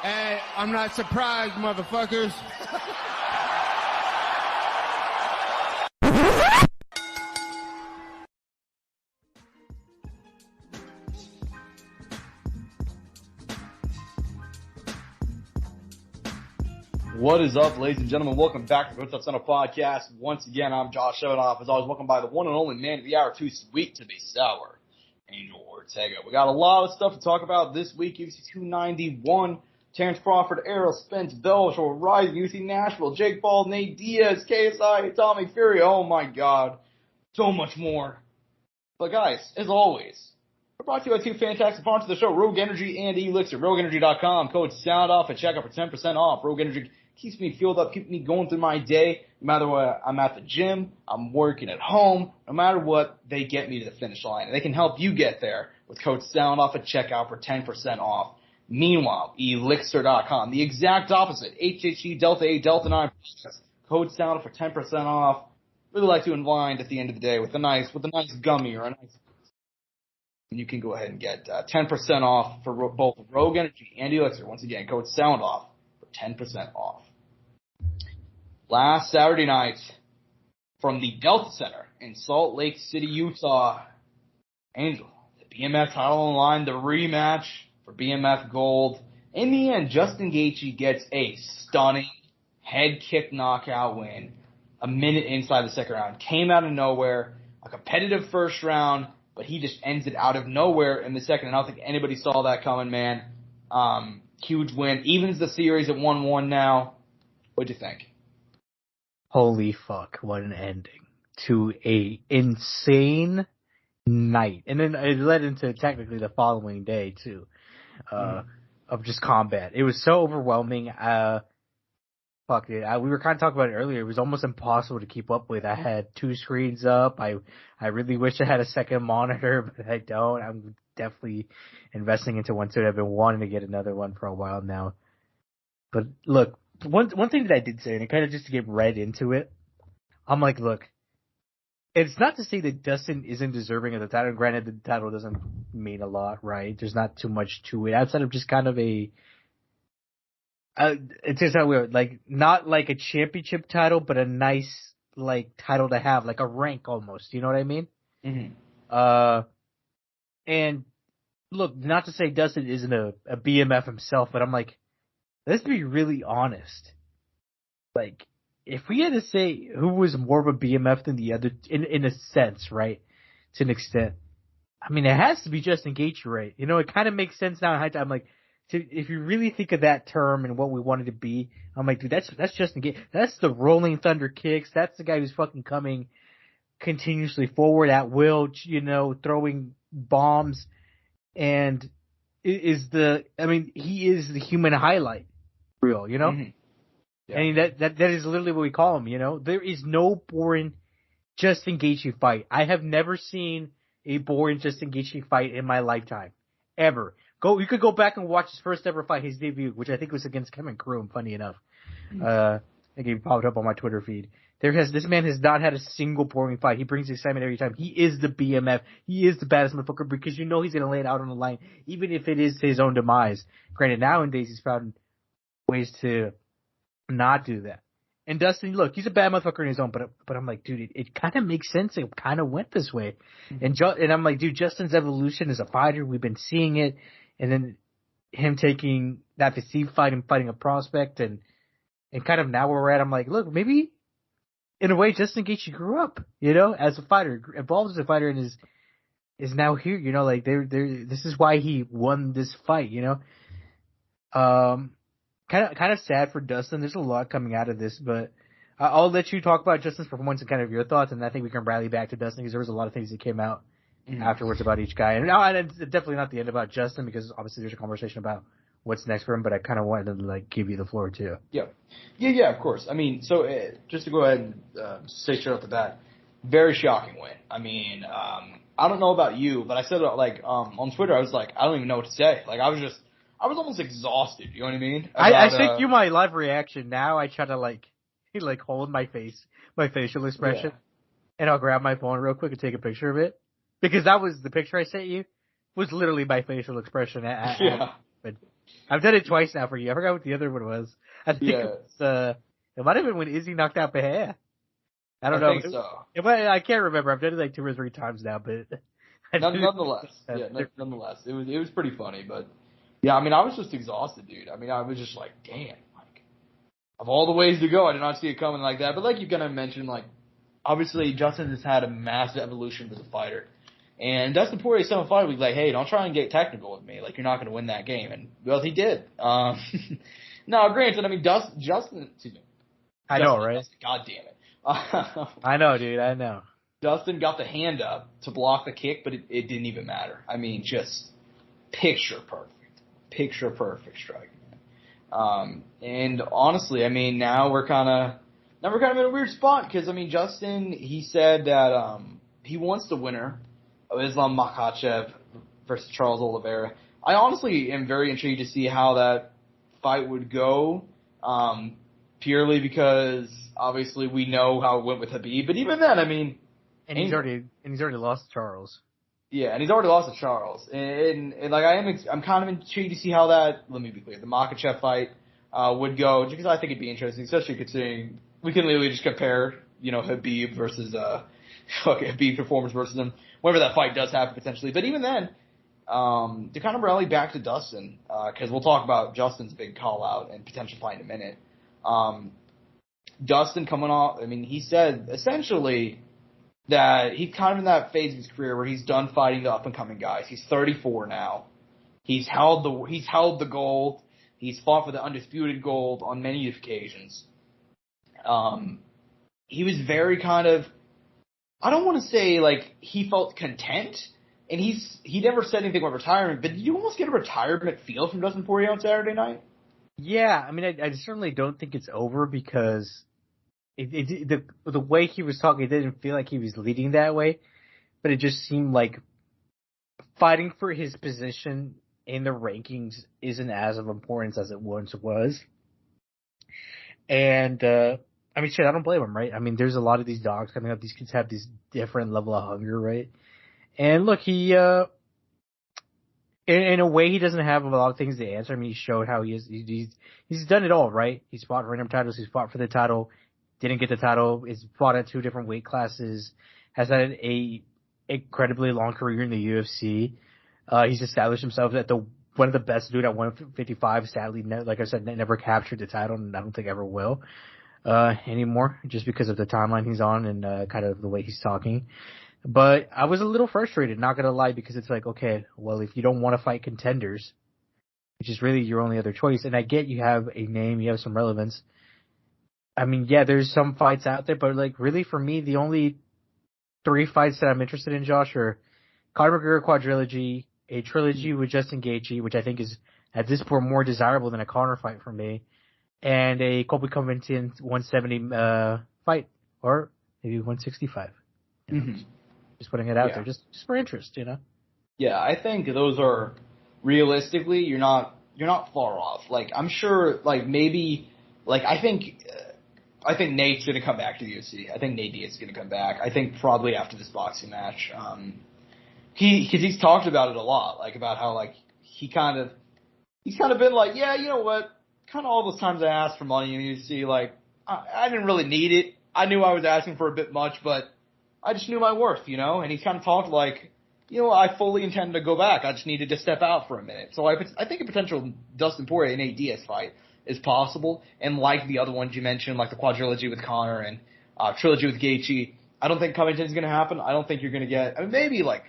Hey, I'm not surprised, motherfuckers. What is up, ladies and gentlemen? Welcome back to the Courtside Soundoff podcast. Once again, I'm Josh Evanoff. As always, welcome by the one and only man of the hour, too sweet to be sour, Angel Ortega. We got a lot of stuff to talk about this week. UFC 291, Terence Crawford, Errol Spence, Bellator X RIZIN, UFC Nashville, Jake Paul, Nate Diaz, KSI, Atomic Fury. Oh my God, so much more. But guys, as always, we're brought to you by two fantastic sponsors of the show, Rogue Energy and ELYXR. RogueEnergy.com, code SOUNDOFF at checkout for 10% off. Rogue Energy keeps me fueled up, keeps me going through my day. No matter what, I'm at the gym, I'm working at home. No matter what, they get me to the finish line. And they can help you get there with code SOUNDOFF at checkout for 10% off. Meanwhile, ELYXR.com, the exact opposite. HHG Delta 8 Delta 9. Code SOUNDOFF for 10% off. Really like to unwind at the end of the day with a nice gummy or a nice. You can go ahead and get 10% off for both Rogue Energy and ELYXR. Once again, code SOUNDOFF for 10% off. Last Saturday night, from the Delta Center in Salt Lake City, Utah, Angel, the BMF title on the line, the rematch for BMF Gold. In the end, Justin Gaethje gets a stunning head kick knockout win a minute inside the second round. Came out of nowhere, a competitive first round, but he just ends it out of nowhere in the second. And I don't think anybody saw that coming, man. Huge win. Evens the series at 1-1 now. What'd you think? Holy fuck, what an ending to a insane night. And then it led into technically the following day, too, of just combat. It was so overwhelming. Fuck it. We were kind of talking about it earlier. It was almost impossible to keep up with. I had two screens up. I really wish I had a second monitor, but I don't. I'm definitely investing into one too. I've been wanting to get another one for a while now. But look, one thing that I did say, and it kind of just to get right into it, I'm like, look, it's not to say that Dustin isn't deserving of the title. Granted, the title doesn't mean a lot, right? There's not too much to it outside of just kind of a. It's just not weird, like not like a championship title, but a nice like title to have, like a rank almost. You know what I mean? Mm-hmm. And look, not to say Dustin isn't a BMF himself, but I'm like, let's be really honest. Like, if we had to say who was more of a BMF than the other, in a sense, right, to an extent, I mean, it has to be Justin Gaethje, right? You know, it kind of makes sense now in hindsight. I'm like, if you really think of that term and what we wanted to be, I'm like, dude, that's Justin Gaethje. That's the rolling thunder kicks. That's the guy who's fucking coming continuously forward at will, you know, throwing bombs, and he is the human highlight reel, you know? Mm-hmm. Yeah. I mean, that is literally what we call him, you know? There is no boring Justin Gaethje fight. I have never seen a boring Justin Gaethje fight in my lifetime. Ever. You could go back and watch his first ever fight, his debut, which I think was against Kevin Croom, funny enough. I think he popped up on my Twitter feed. This man has not had a single boring fight. He brings excitement every time. He is the BMF. He is the baddest motherfucker because you know he's going to lay it out on the line, even if it is his own demise. Granted, nowadays he's found ways to not do that. And Dustin, look, he's a bad motherfucker in his own, but I'm like, dude, it kind of makes sense. It kind of went this way. Mm-hmm. And I'm like, dude, Justin's evolution as a fighter, we've been seeing it. And then him taking that perceived fight and fighting a prospect and kind of now where we're at, I'm like, look, maybe in a way Justin Gaethje grew up, you know, as a fighter, evolved as a fighter and is now here, you know, like this is why he won this fight, you know. Kind of sad for Dustin. There's a lot coming out of this, but I'll let you talk about Justin's performance and kind of your thoughts, and I think we can rally back to Dustin because there was a lot of things that came out afterwards about each guy. And it's definitely not the end about Justin because obviously there's a conversation about what's next for him, but I kind of wanted to like give you the floor too. Yeah, of course. I mean, so just to go ahead and say straight off the bat, very shocking win. I mean, I don't know about you, but I said on Twitter, I was like, I don't even know what to say. Like I was almost exhausted. You know what I mean? I sent you my live reaction. Now I try to like hold my facial expression, and I'll grab my phone real quick and take a picture of it. Because that was the picture I sent you was literally my facial expression. I've done it twice now for you. I forgot what the other one was. I think it might have been when Izzy knocked out Bahia. I don't know. I think so. I can't remember. I've done it like 2 or 3 times now, but nonetheless, nonetheless, it was pretty funny. But yeah, I mean, I was just exhausted, dude. I mean, I was just like, damn, like of all the ways to go, I did not see it coming like that. But like you kind of mentioned, like obviously Justin has had a massive evolution as a fighter. And Dustin Poirier said on Fight Week, like, hey, don't try and get technical with me. Like, you're not going to win that game. And, well, he did. Now, granted, I mean, Justin, excuse me. I know, right? Dustin, God damn it. I know, dude, I know. Dustin got the hand up to block the kick, but it didn't even matter. I mean, just picture perfect. Picture perfect strike, man. And honestly, I mean, now we're kind of in a weird spot because, I mean, Justin, he said that he wants the winner of Islam Makhachev versus Charles Oliveira. I honestly am very intrigued to see how that fight would go, purely because obviously we know how it went with Khabib. But even then, I mean, and he's already lost to Charles. Yeah, and he's already lost to Charles. And like I'm kind of intrigued to see how that. Let me be clear, the Makhachev fight would go, because I think it'd be interesting, especially considering we can literally just compare, Khabib versus Khabib performance versus him. Whenever that fight does happen potentially. But even then, to kind of rally back to Dustin, because we'll talk about Justin's big call out and potential fight in a minute. Dustin coming off, I mean, he said essentially that he's kind of in that phase of his career where he's done fighting the up and coming guys. He's 34 now. He's held the gold. He's fought for the undisputed gold on many occasions. He was very kind of, I don't want to say like he felt content, and he never said anything about retirement, but did you almost get a retirement feel from Dustin Poirier on Saturday night? Yeah, I mean, I certainly don't think it's over because the way he was talking, it didn't feel like he was leading that way, but it just seemed like fighting for his position in the rankings isn't as of importance as it once was. And, I mean, shit, I don't blame him, right? I mean, there's a lot of these dogs coming up. These kids have this different level of hunger, right? And look, he, in a way, he doesn't have a lot of things to answer. I mean, he showed how he's done it all, right? He's fought for interim titles. He's fought for the title. Didn't get the title. He's fought at 2 different weight classes. Has had a incredibly long career in the UFC. He's established himself at one of the best dude at 155. Sadly, like I said, never captured the title, and I don't think ever will. Anymore, just because of the timeline he's on and kind of the way he's talking. But I was a little frustrated, not gonna lie, because it's like, okay, well, if you don't want to fight contenders, which is really your only other choice, and I get you have a name, you have some relevance. I mean, yeah, there's some fights out there, but like really for me, the only 3 fights that I'm interested in, Josh, are Conor McGregor quadrilogy, a trilogy with Justin Gaethje, which I think is at this point more desirable than a Conor fight for me, and a Colby Covington 170 fight, or maybe 165. Just putting it out there, just for interest, Yeah, I think those are realistically, you're not far off. Like I'm sure, like maybe, like I think Nate's gonna come back to the UFC. I think Nate Diaz is gonna come back. I think probably after this boxing match, because he's talked about it a lot, like about how like he's kind of been like, yeah, you know what. Kind of all those times I asked for money in UFC, like, I didn't really need it. I knew I was asking for a bit much, but I just knew my worth, And he's kind of talked like, I fully intend to go back. I just needed to step out for a minute. So I think a potential Dustin Poirier and Nate Diaz fight is possible. And like the other ones you mentioned, like the quadrilogy with Conor and trilogy with Gaethje, I don't think Covington's going to happen. I don't think you're going to get, I mean, maybe like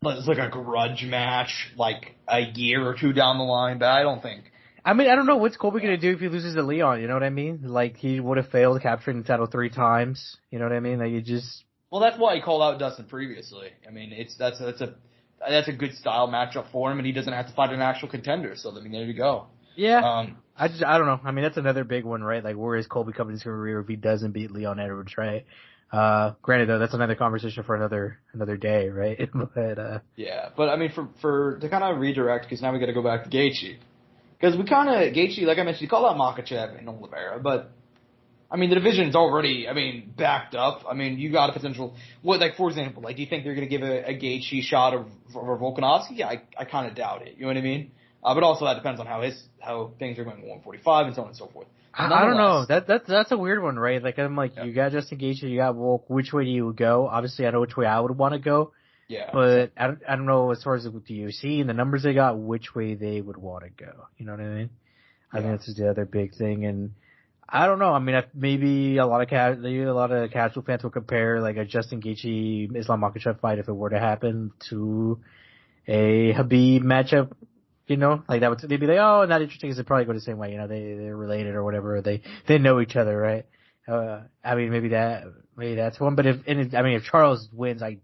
it's like a grudge match, like a year or 2 down the line, but I don't think. I mean, I don't know what's Colby going to do if he loses to Leon, you know what I mean? Like, he would have failed capturing the title 3 times, you know what I mean? Like, Well, that's why he called out Dustin previously. I mean, that's a good style matchup for him, and he doesn't have to fight an actual contender, so, I mean, there you go. Yeah. I don't know. I mean, that's another big one, right? Like, where is Colby Covington's career if he doesn't beat Leon Edwards, right? Granted, though, that's another conversation for another day, right? But, yeah, but, I mean, for to kind of redirect, because now we got to go back to Gaethje. Because Gaethje, like I mentioned, you call out Makhachev and Oliveira, but, I mean, the division's already, backed up. I mean, you got a potential, for example, like, do you think they're going to give a Gaethje shot of Volkanovski? I kind of doubt it, you know what I mean? But also that depends on how things are going at 145 and so on and so forth. I don't know. That's a weird one, right? Like, I'm like, you got Justin Gaethje, you got Volk. Which way do you go? Obviously, I know which way I would want to go. Yeah. But I don't know as far as with the UFC and the numbers they got, which way they would want to go. You know what I mean? I think that's the other big thing. And I don't know. I mean, maybe a lot of casual fans will compare like a Justin Gaethje Islam Makhachev fight if it were to happen to a Khabib matchup. You know, like that would, they'd be like, oh, not interesting because they probably go the same way. You know, they're related or whatever. They know each other, right? I mean, maybe that's one. But if Charles wins, I'm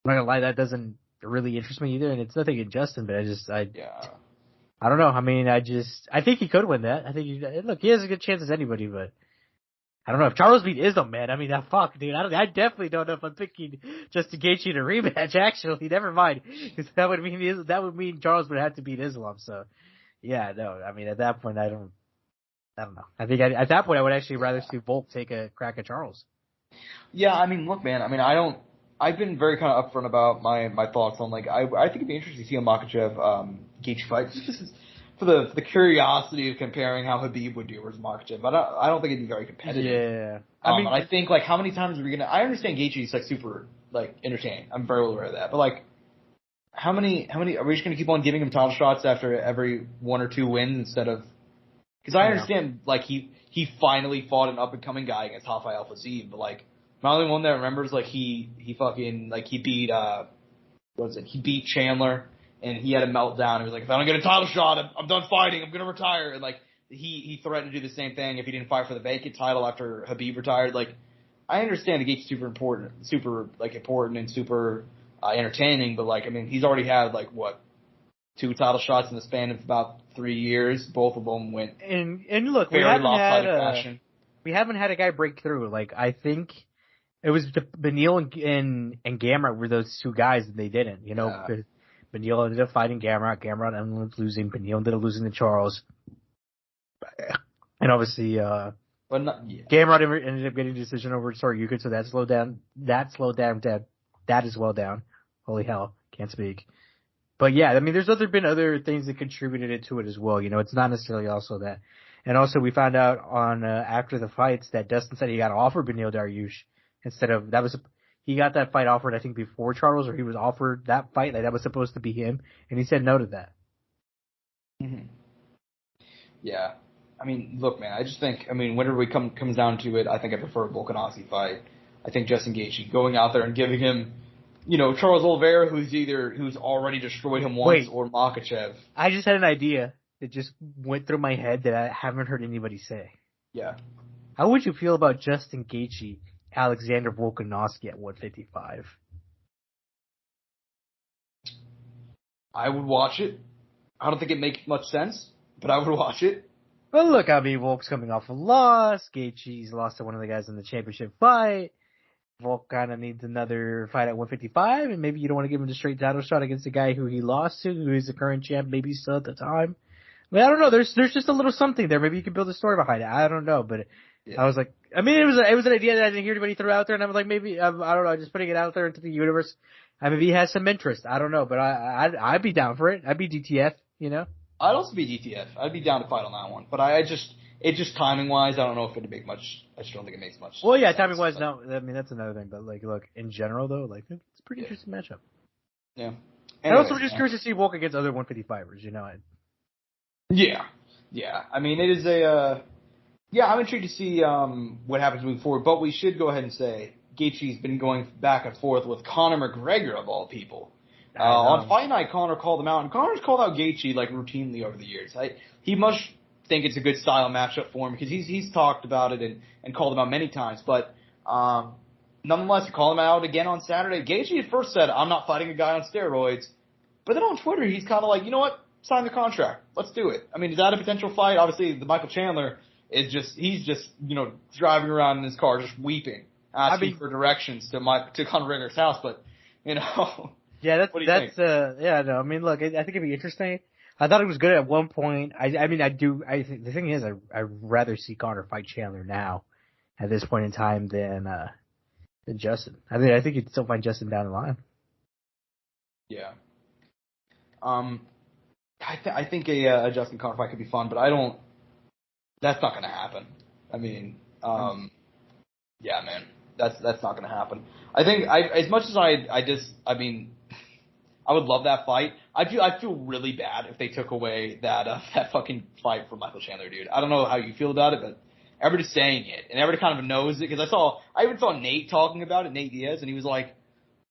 not gonna lie, that doesn't really interest me either. And it's nothing against Justin, but I don't know. I mean, I think he could win that. I think he has a good chance as anybody, but I don't know if Charles beat Islam, man. I mean, fuck, dude. I definitely don't know if I'm picking Justin Gaethje in a rematch. Actually, never mind, because that would mean Charles would have to beat Islam. So, yeah, no. I mean, at that point, I don't know. I think at that point, I would actually rather see Volk take a crack at Charles. Yeah, I mean, look, man. I mean, I've been very kind of upfront about my thoughts on, like, I think it'd be interesting to see a Makhachev Gaethje fight. Just for the curiosity of comparing how Khabib would do versus Makhachev, but I don't think it'd be very competitive. Yeah. And I think, like, how many times are we gonna? I understand Gaethje's like super like entertaining. I'm very well aware of that, but like, how many are we just gonna keep on giving him title shots after every one or two wins instead of? Because I understand, like, he finally fought an up and coming guy against Rafael Alpha Zeeb, but like, my only one that remembers, like, he beat he beat Chandler. And he had a meltdown. He was like, if I don't get a title shot, I'm done fighting. I'm going to retire. And, like, he threatened to do the same thing if he didn't fight for the vacant title after Khabib retired. Like, I understand the Gaethje's super important and super entertaining. But, like, I mean, he's already had, like, 2 title shots in the span of about 3 years. Both of them went and look, very lopsided fashion. We haven't had a guy break through. Like, I think it was Beneil and Gamrot were those 2 guys, and they didn't, you know. Yeah. Beneil ended up fighting Gamrot. Gamrot ended up losing. Beneil ended up losing to Charles. And obviously, Gamrot ended up getting a decision over Soryuka, so that slowed down. That is well down. Holy hell, can't speak. But yeah, I mean, there's been other things that contributed to it as well. You know, it's not necessarily also that. And also, we found out on after the fights that Dustin said he got offered Beneil Dariush instead of he got that fight offered, I think, before Charles, or he was offered that fight. Like, that was supposed to be him, and he said no to that. Mm-hmm. Yeah. I mean, look, man, I just think, I mean, whenever it comes down to it, I think I prefer a Volkanovski fight. I think Justin Gaethje going out there and giving him, you know, Charles Oliveira, who's already destroyed him once, or Makhachev. I just had an idea that just went through my head that I haven't heard anybody say. Yeah. How would you feel about Justin Gaethje, Alexander Volkanovski at 155? I would watch it. I don't think it makes much sense, but I would watch it. Well, look, I mean, Volk's coming off a loss. Gaethje's lost to one of the guys in the championship fight. Volk kind of needs another fight at 155, and maybe you don't want to give him the straight title shot against the guy who he lost to, who is the current champ, maybe still at the time. I mean, I don't know. There's just a little something there. Maybe you can build a story behind it. I don't know, but I was like, I mean, it was an idea that I didn't hear anybody throw out there, and I was like, maybe I don't know, just putting it out there into the universe. I mean, he has some interest. I don't know, but I'd be down for it. I'd be DTF, you know. I'd also be DTF. I'd be down to fight on that one, but it just timing wise, I don't know if it'd make much. I just don't think it makes much. Well, yeah, timing wise, no. I mean, that's another thing. But like, look, in general though, like, it's a pretty interesting matchup. Yeah. And also, we're just curious to see Volk against other 155ers. You know. Yeah. I mean, it is I'm intrigued to see what happens moving forward. But we should go ahead and say Gaethje's been going back and forth with Conor McGregor of all people. On Fight Night, Conor called him out, and Conor's called out Gaethje like routinely over the years. He must think it's a good style matchup for him because he's talked about it and called him out many times. But nonetheless, he called him out again on Saturday. Gaethje at first said, "I'm not fighting a guy on steroids," but then on Twitter he's kind of like, you know what? Sign the contract. Let's do it. I mean, is that a potential fight? Obviously, the Michael Chandler he's just driving around in his car just weeping, asking for directions to Conor McGregor's house. But yeah, I mean, look, I think it'd be interesting. I thought it was good at one point. I think the thing is, I'd rather see Conor fight Chandler now at this point in time than Justin. I think you'd still find Justin down the line. Yeah. I think a Justin Gaethje fight could be fun, but I don't. That's not going to happen. I mean, yeah, man, that's not going to happen. I think as much as I mean, I would love that fight. I feel really bad if they took away that fucking fight from Michael Chandler, dude. I don't know how you feel about it, but everybody's saying it, and everybody kind of knows it because I even saw Nate talking about it, Nate Diaz, and he was like,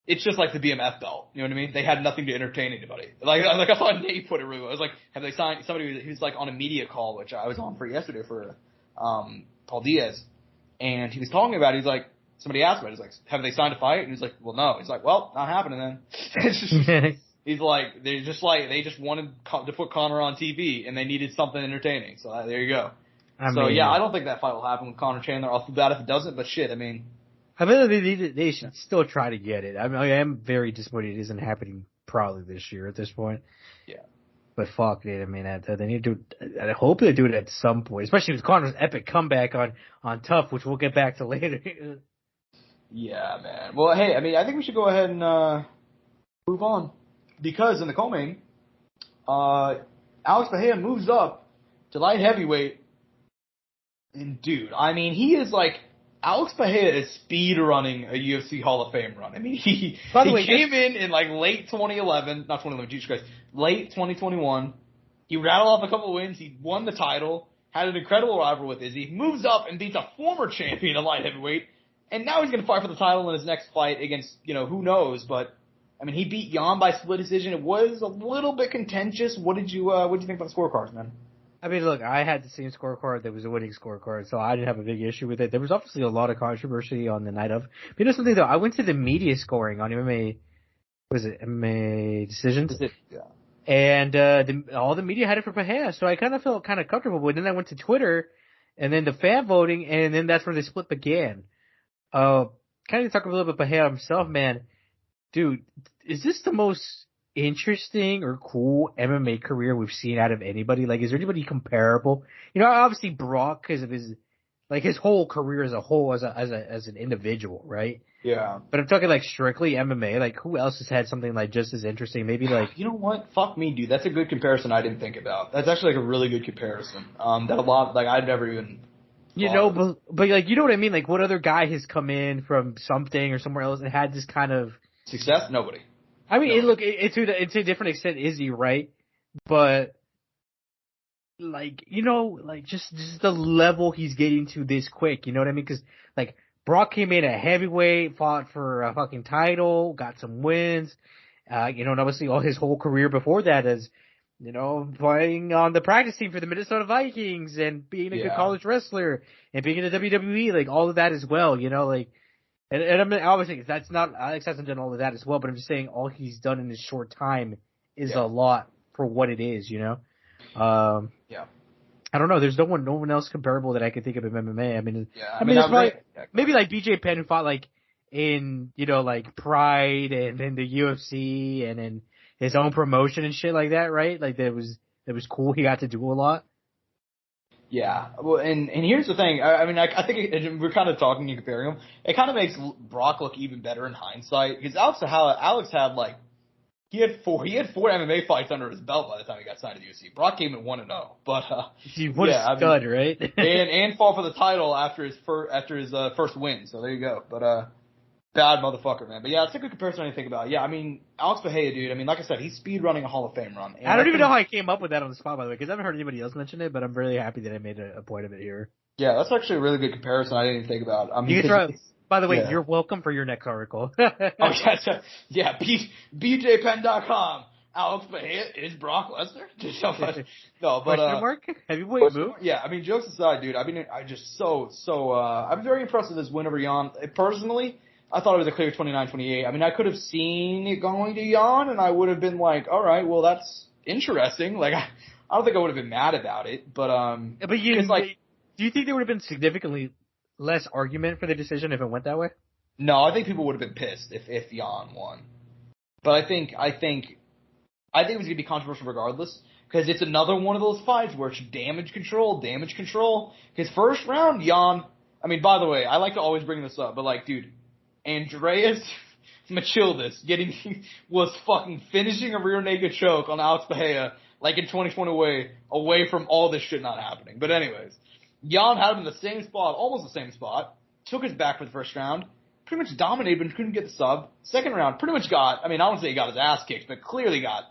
it's just like the BMF belt. You know what I mean? They had nothing to entertain anybody. Like I saw Nate put it really well. I was like, have they signed somebody who's like on a media call, which I was on for yesterday for Paul Diaz, and he was talking about it. He's like, somebody asked about it. He's like, have they signed a fight? And he's like, well, no. He's like, well, not happening then. He's like, they just wanted to put Conor on TV, and they needed something entertaining. So there you go. I don't think that fight will happen with Conor Chandler. I'll feel bad if it doesn't, but shit, I mean, they should still try to get it. I mean, I am very disappointed it isn't happening probably this year at this point. Yeah. But fuck, dude, I mean, they need to do it. I hope they do it at some point, especially with Conor's epic comeback on Tough, which we'll get back to later. Yeah, man. Well, hey, I mean, I think we should go ahead and move on. Because in the co-main, Alex Pereira moves up to light heavyweight. And dude, I mean, he is like, Alex Pereira is speed running a UFC Hall of Fame run. I mean, he came in like late 2011, not 2011, Jesus Christ, late 2021. He rattled off a couple of wins. He won the title, had an incredible rival with Izzy, moves up and beats a former champion of light heavyweight, and now he's going to fight for the title in his next fight against, who knows, but I mean, he beat Jan by split decision. It was a little bit contentious. What did you think about the scorecards, man? I mean, look, I had the same scorecard. There was a winning scorecard, so I didn't have a big issue with it. There was obviously a lot of controversy on the night of. But you know something, though? I went to the media scoring on MMA decisions? Yeah. And all the media had it for Pereira, so I kind of felt kind of comfortable. But then I went to Twitter, and then the fan voting, and then that's where the split began. Kind of talk a little bit about Pereira himself, man. Dude, is this the most interesting or cool MMA career we've seen out of anybody? Like, is there anybody comparable? Obviously Brock, because of his whole career as a whole, as an individual, right? Yeah. But I'm talking like strictly MMA. Like, who else has had something like just as interesting? Maybe like, you know what? Fuck me, dude. That's a good comparison I didn't think about. That's actually like a really good comparison. That a lot, like I'd never even. But like, you know what I mean? Like, what other guy has come in from something or somewhere else and had this kind of success? Nobody. I mean, look, it's to a different extent, Izzy, right? But, like, just the level he's getting to this quick, you know what I mean? Because, like, Brock came in at heavyweight, fought for a fucking title, got some wins, and obviously all his whole career before that is, playing on the practice team for the Minnesota Vikings and being a good college wrestler and being in the WWE, like, all of that as well, like. And I'm obviously that's not Alex hasn't done all of that as well, but I'm just saying all he's done in his short time is a lot for what it is, Yeah. I don't know. There's no one else comparable that I can think of in MMA. I mean, maybe like BJ Penn who fought like in like Pride and in the UFC and in his own promotion and shit like that, right? Like that was cool. He got to do a lot. Yeah, well, and here's the thing. I think we're kind of talking and comparing them. It kind of makes Brock look even better in hindsight because Alex had like he had four MMA fights under his belt by the time he got signed to the UFC. Brock came in 1-0, but what a stud, right? and fought for the title after his first win. So there you go. But bad motherfucker, man. But yeah, it's a good comparison to think about. Yeah, I mean, Alex Pereira, dude. I mean, like I said, he's speed running a Hall of Fame run. I don't even know how I came up with that on the spot, by the way, because I haven't heard anybody else mention it, but I'm really happy that I made a point of it here. Yeah, that's actually a really good comparison. I didn't even think about. By the way, you're welcome for your next article. Yeah, BJPenn.com. Alex Pereira is Brock Lesnar? No, but question mark? Heavyweight move? Yeah, I mean, jokes aside, dude. I mean, I just I'm very impressed with this win over Jan. Personally, I thought it was a clear 29-28. I mean, I could have seen it going to Jan, and I would have been like, all right, well, that's interesting. Like, I don't think I would have been mad about it, but do you think there would have been significantly less argument for the decision if it went that way? No, I think people would have been pissed if Jan won. But I think it was going to be controversial regardless, because it's another one of those fights where it's damage control. His first round, Jan, I mean, by the way, I like to always bring this up, but like, dude, Andreas Machildas was fucking finishing a rear naked choke on Alex Pereira like in 2020 away from all this shit not happening. But anyways, Jan had him in the same spot, almost the same spot, took his back for the first round, pretty much dominated but couldn't get the sub. Second round, pretty much got, I mean, I wouldn't say he got his ass kicked, but clearly got.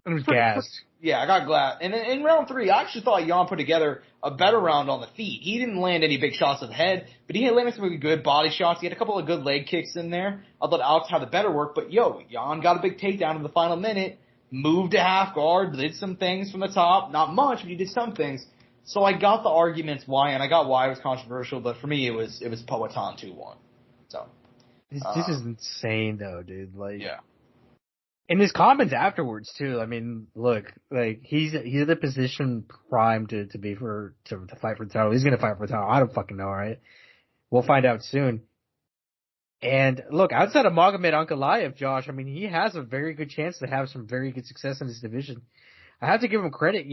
It was gassed. Yeah, I got glad. And then in round 3, I actually thought Jan put together a better round on the feet. He didn't land any big shots to the head, but he had landed some really good body shots. He had a couple of good leg kicks in there. I thought Alex had the better work, but Jan got a big takedown in the final minute, moved to half guard, did some things from the top. Not much, but he did some things. So I got the arguments why, and I got why it was controversial, but for me it was Powhatan 2-1. So. This is insane though, dude. Like, yeah. And his comments afterwards too. I mean, look, like he's in the position prime to fight for the title. He's gonna fight for the title. I don't fucking know, right? We'll find out soon. And look, outside of Magomed Ankalaev, Josh, I mean, he has a very good chance to have some very good success in this division. I have to give him credit.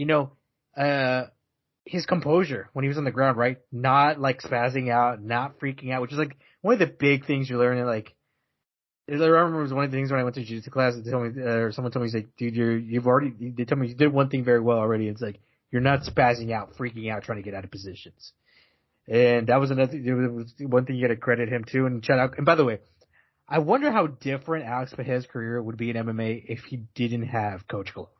His composure when he was on the ground, right? Not like spazzing out, not freaking out, which is like one of the big things you learn. Like, I remember it was one of the things when I went to jiu-jitsu class. They told me, or someone told me, he's like, dude, they told me you did one thing very well already. It's like, you're not spazzing out, freaking out, trying to get out of positions. And that was one thing you got to credit him to. And shout out. And by the way, I wonder how different Alex Pereira's career would be in MMA if he didn't have Coach Glover.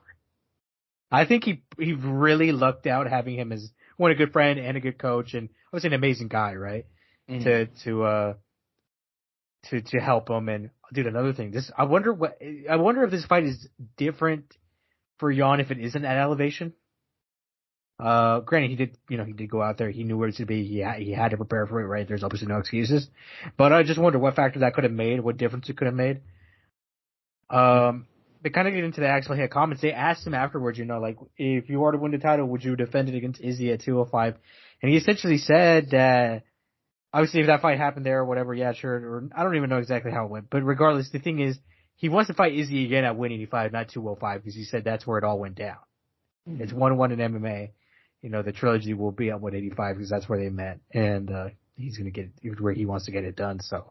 I think he really lucked out having him as a good friend and a good coach, and obviously an amazing guy, right? Mm-hmm. To help him. And dude, another thing, I wonder if this fight is different for Jan if it isn't at elevation. Granted, he did go out there. He knew where it should be. He had to prepare for it, right? There's obviously no excuses. But I just wonder what factor that could have made, what difference it could have made. They kind of get into the actual hit comments. They asked him afterwards, like, if you were to win the title, would you defend it against Izzy at 205? And he essentially said that, obviously, if that fight happened there or whatever, yeah, sure. Or I don't even know exactly how it went. But regardless, the thing is, he wants to fight Izzy again at 185, not 205, because he said that's where it all went down. Mm-hmm. It's 1-1 in MMA. The trilogy will be at 185 because that's where they met. And he's going to get where he wants to get it done. So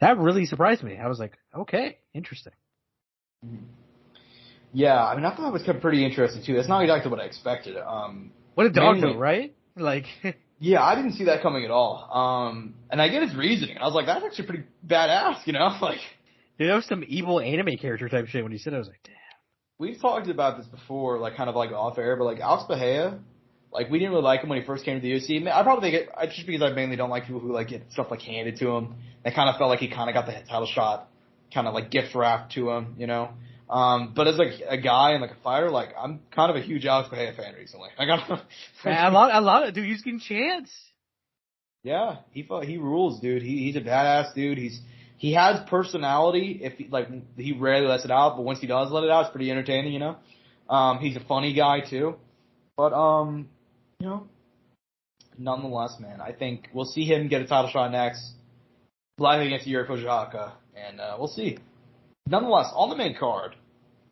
that really surprised me. I was like, okay, interesting. Yeah, I mean, I thought it was pretty interesting too. That's not exactly what I expected. What a dog though, right? Like, yeah, I didn't see that coming at all. And I get his reasoning. I was like, that's actually pretty badass, like. Dude, that was some evil anime character type shit when he said it. I was like, damn. We've talked about this before, like kind of like off air, but like Alex Pereira, like we didn't really like him when he first came to the UFC. I probably think just because I mainly don't like people who like get stuff like handed to him. I kind of felt like he kind of got the title shot, kind of like gift wrapped to him, But as like a guy and like a fighter, like I'm kind of a huge Alex Pereira fan recently. I got a lot of dude. He's getting chance. Yeah, he rules, dude. He's a badass dude. He has personality. If he rarely lets it out, but once he does let it out, it's pretty entertaining. He's a funny guy too. But nonetheless, man, I think we'll see him get a title shot next, likely against Yuri Fujioka, and we'll see. Nonetheless, on the main card,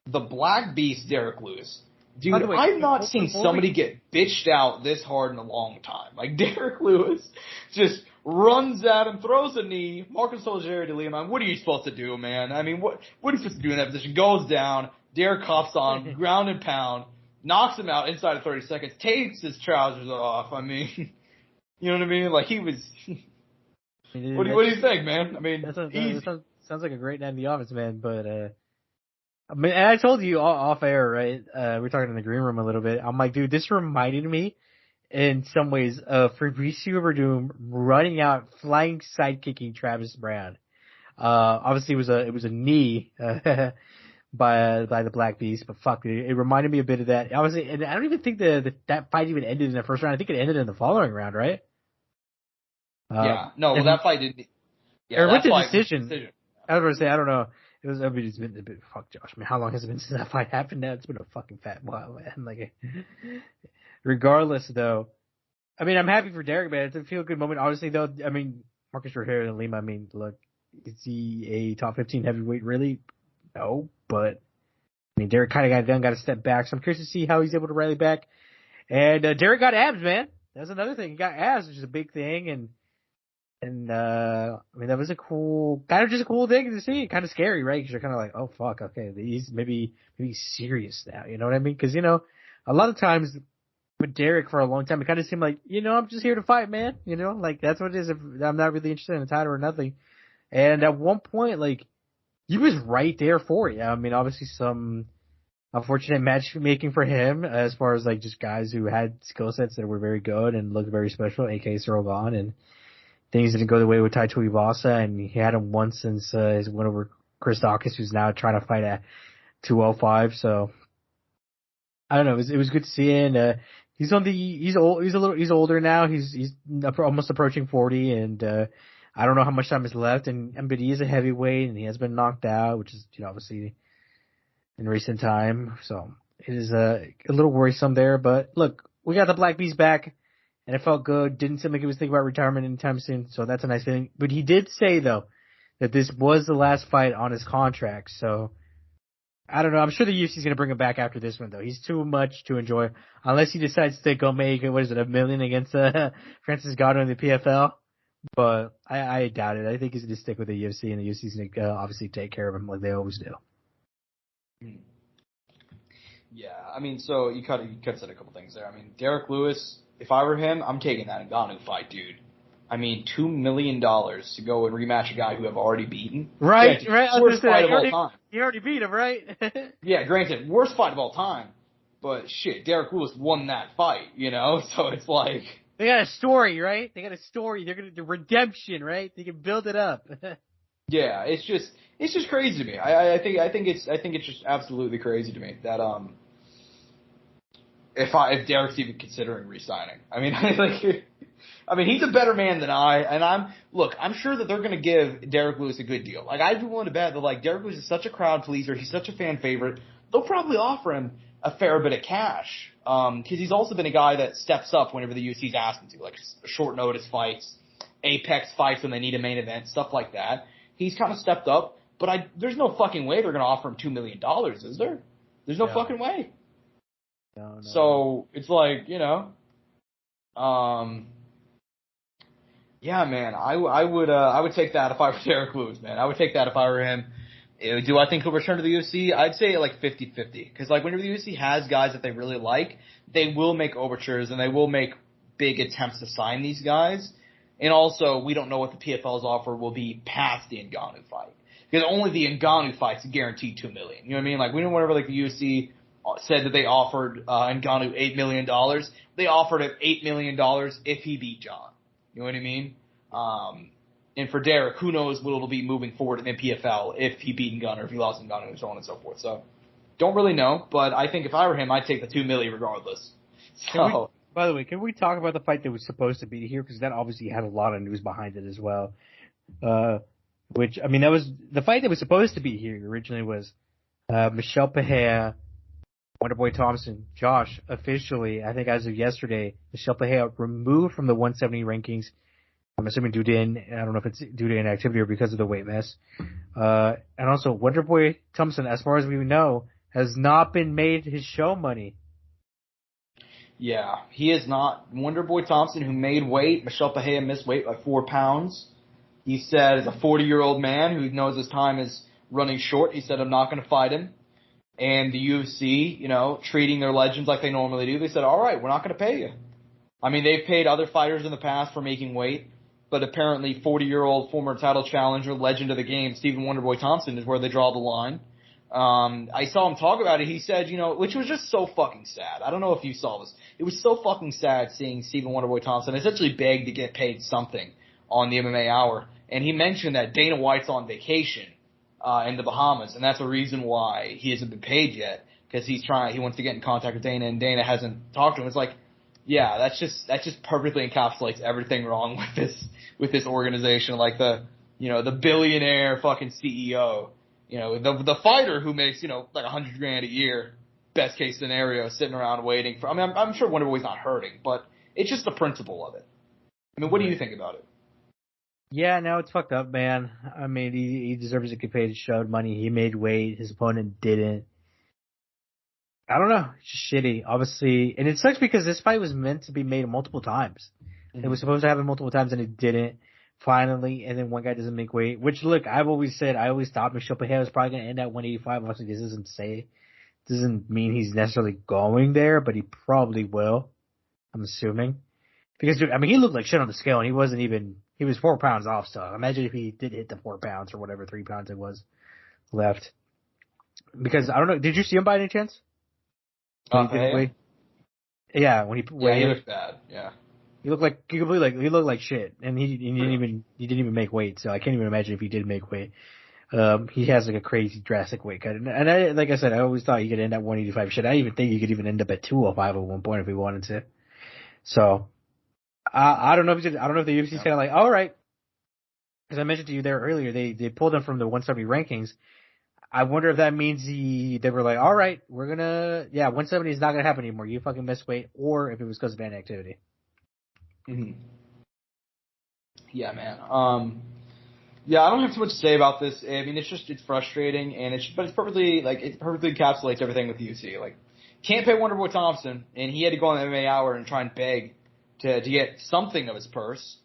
the Black Beast, Derek Lewis. Dude, I've not seen somebody get bitched out this hard in a long time. Like, Derek Lewis just runs at him, throws a knee. Marcus Solieri de Lima, what are you supposed to do, man? I mean, what are you supposed to do in that position? Goes down, Derek cuffs on, ground and pound, knocks him out inside of 30 seconds, takes his trousers off. I mean, you know what I mean? Like, he was... What do you think, man? I mean, that sounds like a great night in the office, man, but... I mean, and I told you off air, right? We were talking in the green room a little bit. I'm like, dude, this reminded me in some ways of Fabricio Verdum running out, flying sidekicking Travis Brown. Obviously it was a knee, by the Black Beast, but fuck, it reminded me a bit of that. Obviously, and I don't even think that fight even ended in the first round. I think it ended in the following round, right? That fight didn't. Yeah, or went to decision. I was going to say, I don't know. It's been a bit, fuck Josh, man. How long has it been since that fight happened now? It's been a fucking fat while, man. Like, regardless though, I mean, I'm happy for Derek, man. It's a feel good moment. Obviously though, I mean, Marcus Rogerio de Lima, I mean, look, is he a top 15 heavyweight really? No, but I mean, Derek kind of got to step back. So I'm curious to see how he's able to rally back. And, Derek got abs, man. That's another thing. He got abs, which is a big thing. And And, I mean, that was kind of just a cool thing to see. Kind of scary, right? Cause you're kind of like, oh fuck, okay, he's maybe serious now. You know what I mean? Cause, a lot of times with Derek for a long time, it kind of seemed like, I'm just here to fight, man. Like that's what it is. If I'm not really interested in the title or nothing. And at one point, like, he was right there for you. I mean, obviously some unfortunate matchmaking for him as far as like just guys who had skill sets that were very good and looked very special, aka Cyril Gahn, and things didn't go the way with Tai Tuivasa, and he had him once since his win over Chris Dawkins, who's now trying to fight at 205. So I don't know. It was good to see it. And, he's older now. He's almost approaching 40, and I don't know how much time is left. But he is a heavyweight, and he has been knocked out, which is obviously in recent time. So it is a little worrisome there. But look, we got the Black Beast back. And it felt good. Didn't seem like he was thinking about retirement anytime soon, so that's a nice feeling. But he did say, though, that this was the last fight on his contract, so I don't know. I'm sure the UFC's going to bring him back after this one, though. He's too much to enjoy, unless he decides to go make, $1 million against Francis Ngannou in the PFL. But I doubt it. I think he's going to stick with the UFC, and the UFC's going to obviously take care of him like they always do. Yeah, I mean, so you cut said a couple things there. I mean, Derek Lewis, if I were him, I'm taking that Ngannou fight, dude. I mean, $2 million to go and rematch a guy who I've already beaten. Right, Yeah, right. Worst fight of all time. You already beat him, right? Yeah, granted, worst fight of all time. But shit, Derek Lewis won that fight, So it's like they got a story, right? They got a story. They're gonna do redemption, right? They can build it up. Yeah, it's just crazy to me. I think it's just absolutely crazy to me that if Derek's even considering re-signing. I mean, he's a better man than I'm sure that they're going to give Derek Lewis a good deal. Like, I'd be willing to bet that, like, Derek Lewis is such a crowd pleaser. He's such a fan favorite. They'll probably offer him a fair bit of cash. Cause he's also been a guy that steps up whenever the UFC's asked him to, like short notice fights, Apex fights when they need a main event, stuff like that. He's kind of stepped up, but there's no fucking way they're going to offer him $2 million, is there? There's no fucking way. No. So it's like, yeah, man, I would take that if I were Derek Lewis, man. I would take that if I were him. Do I think he'll return to the UFC? I'd say like 50-50. Cause like whenever the UFC has guys that they really like, they will make overtures and they will make big attempts to sign these guys. And also, we don't know what the PFL's offer will be past the Ngannou fight. Because only the Ngannou fight's guaranteed $2 million. You know what I mean? Like, we know whenever like the UFC said that they offered Ngannou $8 million, they offered him $8 million if he beat John. You know what I mean? And for Derek, who knows what it'll be moving forward in the PFL if he beat Ngannou, if he lost Ngannou, and so on and so forth. So, don't really know, but I think if I were him, I'd take the $2 million regardless. So. By the way, can we talk about the fight that was supposed to be here? Because that obviously had a lot of news behind it as well. Which, I mean, that was the fight that was supposed to be here originally was Michelle Pereira, Wonderboy Thompson. Josh, officially, I think as of yesterday, Michelle Pereira removed from the 170 rankings. I'm assuming I don't know if it's due to inactivity or because of the weight mess. And also, Wonderboy Thompson, as far as we know, has not been made his show money. Yeah, he is not. Wonderboy Thompson, who made weight, Michelle Pereira missed weight by 4 pounds. He said, as a 40-year-old man who knows his time is running short, he said, I'm not going to fight him. And the UFC, treating their legends like they normally do, they said, all right, we're not going to pay you. I mean, they've paid other fighters in the past for making weight, but apparently 40-year-old former title challenger, legend of the game, Stephen Wonderboy Thompson is where they draw the line. I saw him talk about it. He said, which was just so fucking sad. I don't know if you saw this. It was so fucking sad seeing Stephen Wonderboy Thompson essentially beg to get paid something on the MMA Hour. And he mentioned that Dana White's on vacation in the Bahamas, and that's the reason why he hasn't been paid yet, because he wants to get in contact with Dana, and Dana hasn't talked to him. It's like, yeah, that just perfectly encapsulates everything wrong with this organization. Like the billionaire fucking CEO. The fighter who makes, like $100,000 a year, best case scenario, sitting around waiting for, I'm sure Wonderboy's not hurting, but it's just the principle of it. I mean, what do you think about it? Yeah, no, it's fucked up, man. I mean, he deserves to get paid his show money. He made weight. His opponent didn't. I don't know. It's just shitty, obviously. And it sucks because this fight was meant to be made multiple times. Mm-hmm. It was supposed to happen multiple times and it didn't. finally, and then one guy doesn't make weight. Which, look, I always thought Michel Pereira was probably going to end at 185. Obviously, this doesn't mean he's necessarily going there, but he probably will. I'm assuming. Because, dude, I mean, he looked like shit on the scale, and he was 4 pounds off still. Imagine if he did hit the 4 pounds or whatever 3 pounds it was left. Because, I don't know, did you see him by any chance? Yeah, when he looked bad, yeah. He looked like shit, and he didn't even make weight, so I can't even imagine if he did make weight. He has like a crazy drastic weight cut, and I, like I said, I always thought he could end at 185. Shit, I even think he could even end up at 205 at one point if he wanted to. So, I don't know if the UFC's kind of like, all right, because I mentioned to you there earlier, they pulled him from the 170 rankings. I wonder if that means they were like, all right, 170 is not gonna happen anymore. You fucking missed weight, or if it was because of inactivity. Mm-hmm. Yeah, man. I don't have too much to say about this. I mean, it's frustrating, and it perfectly encapsulates everything with the UFC. Like, can't pay Wonderboy Thompson, and he had to go on the MMA Hour and try and beg to get something of his purse.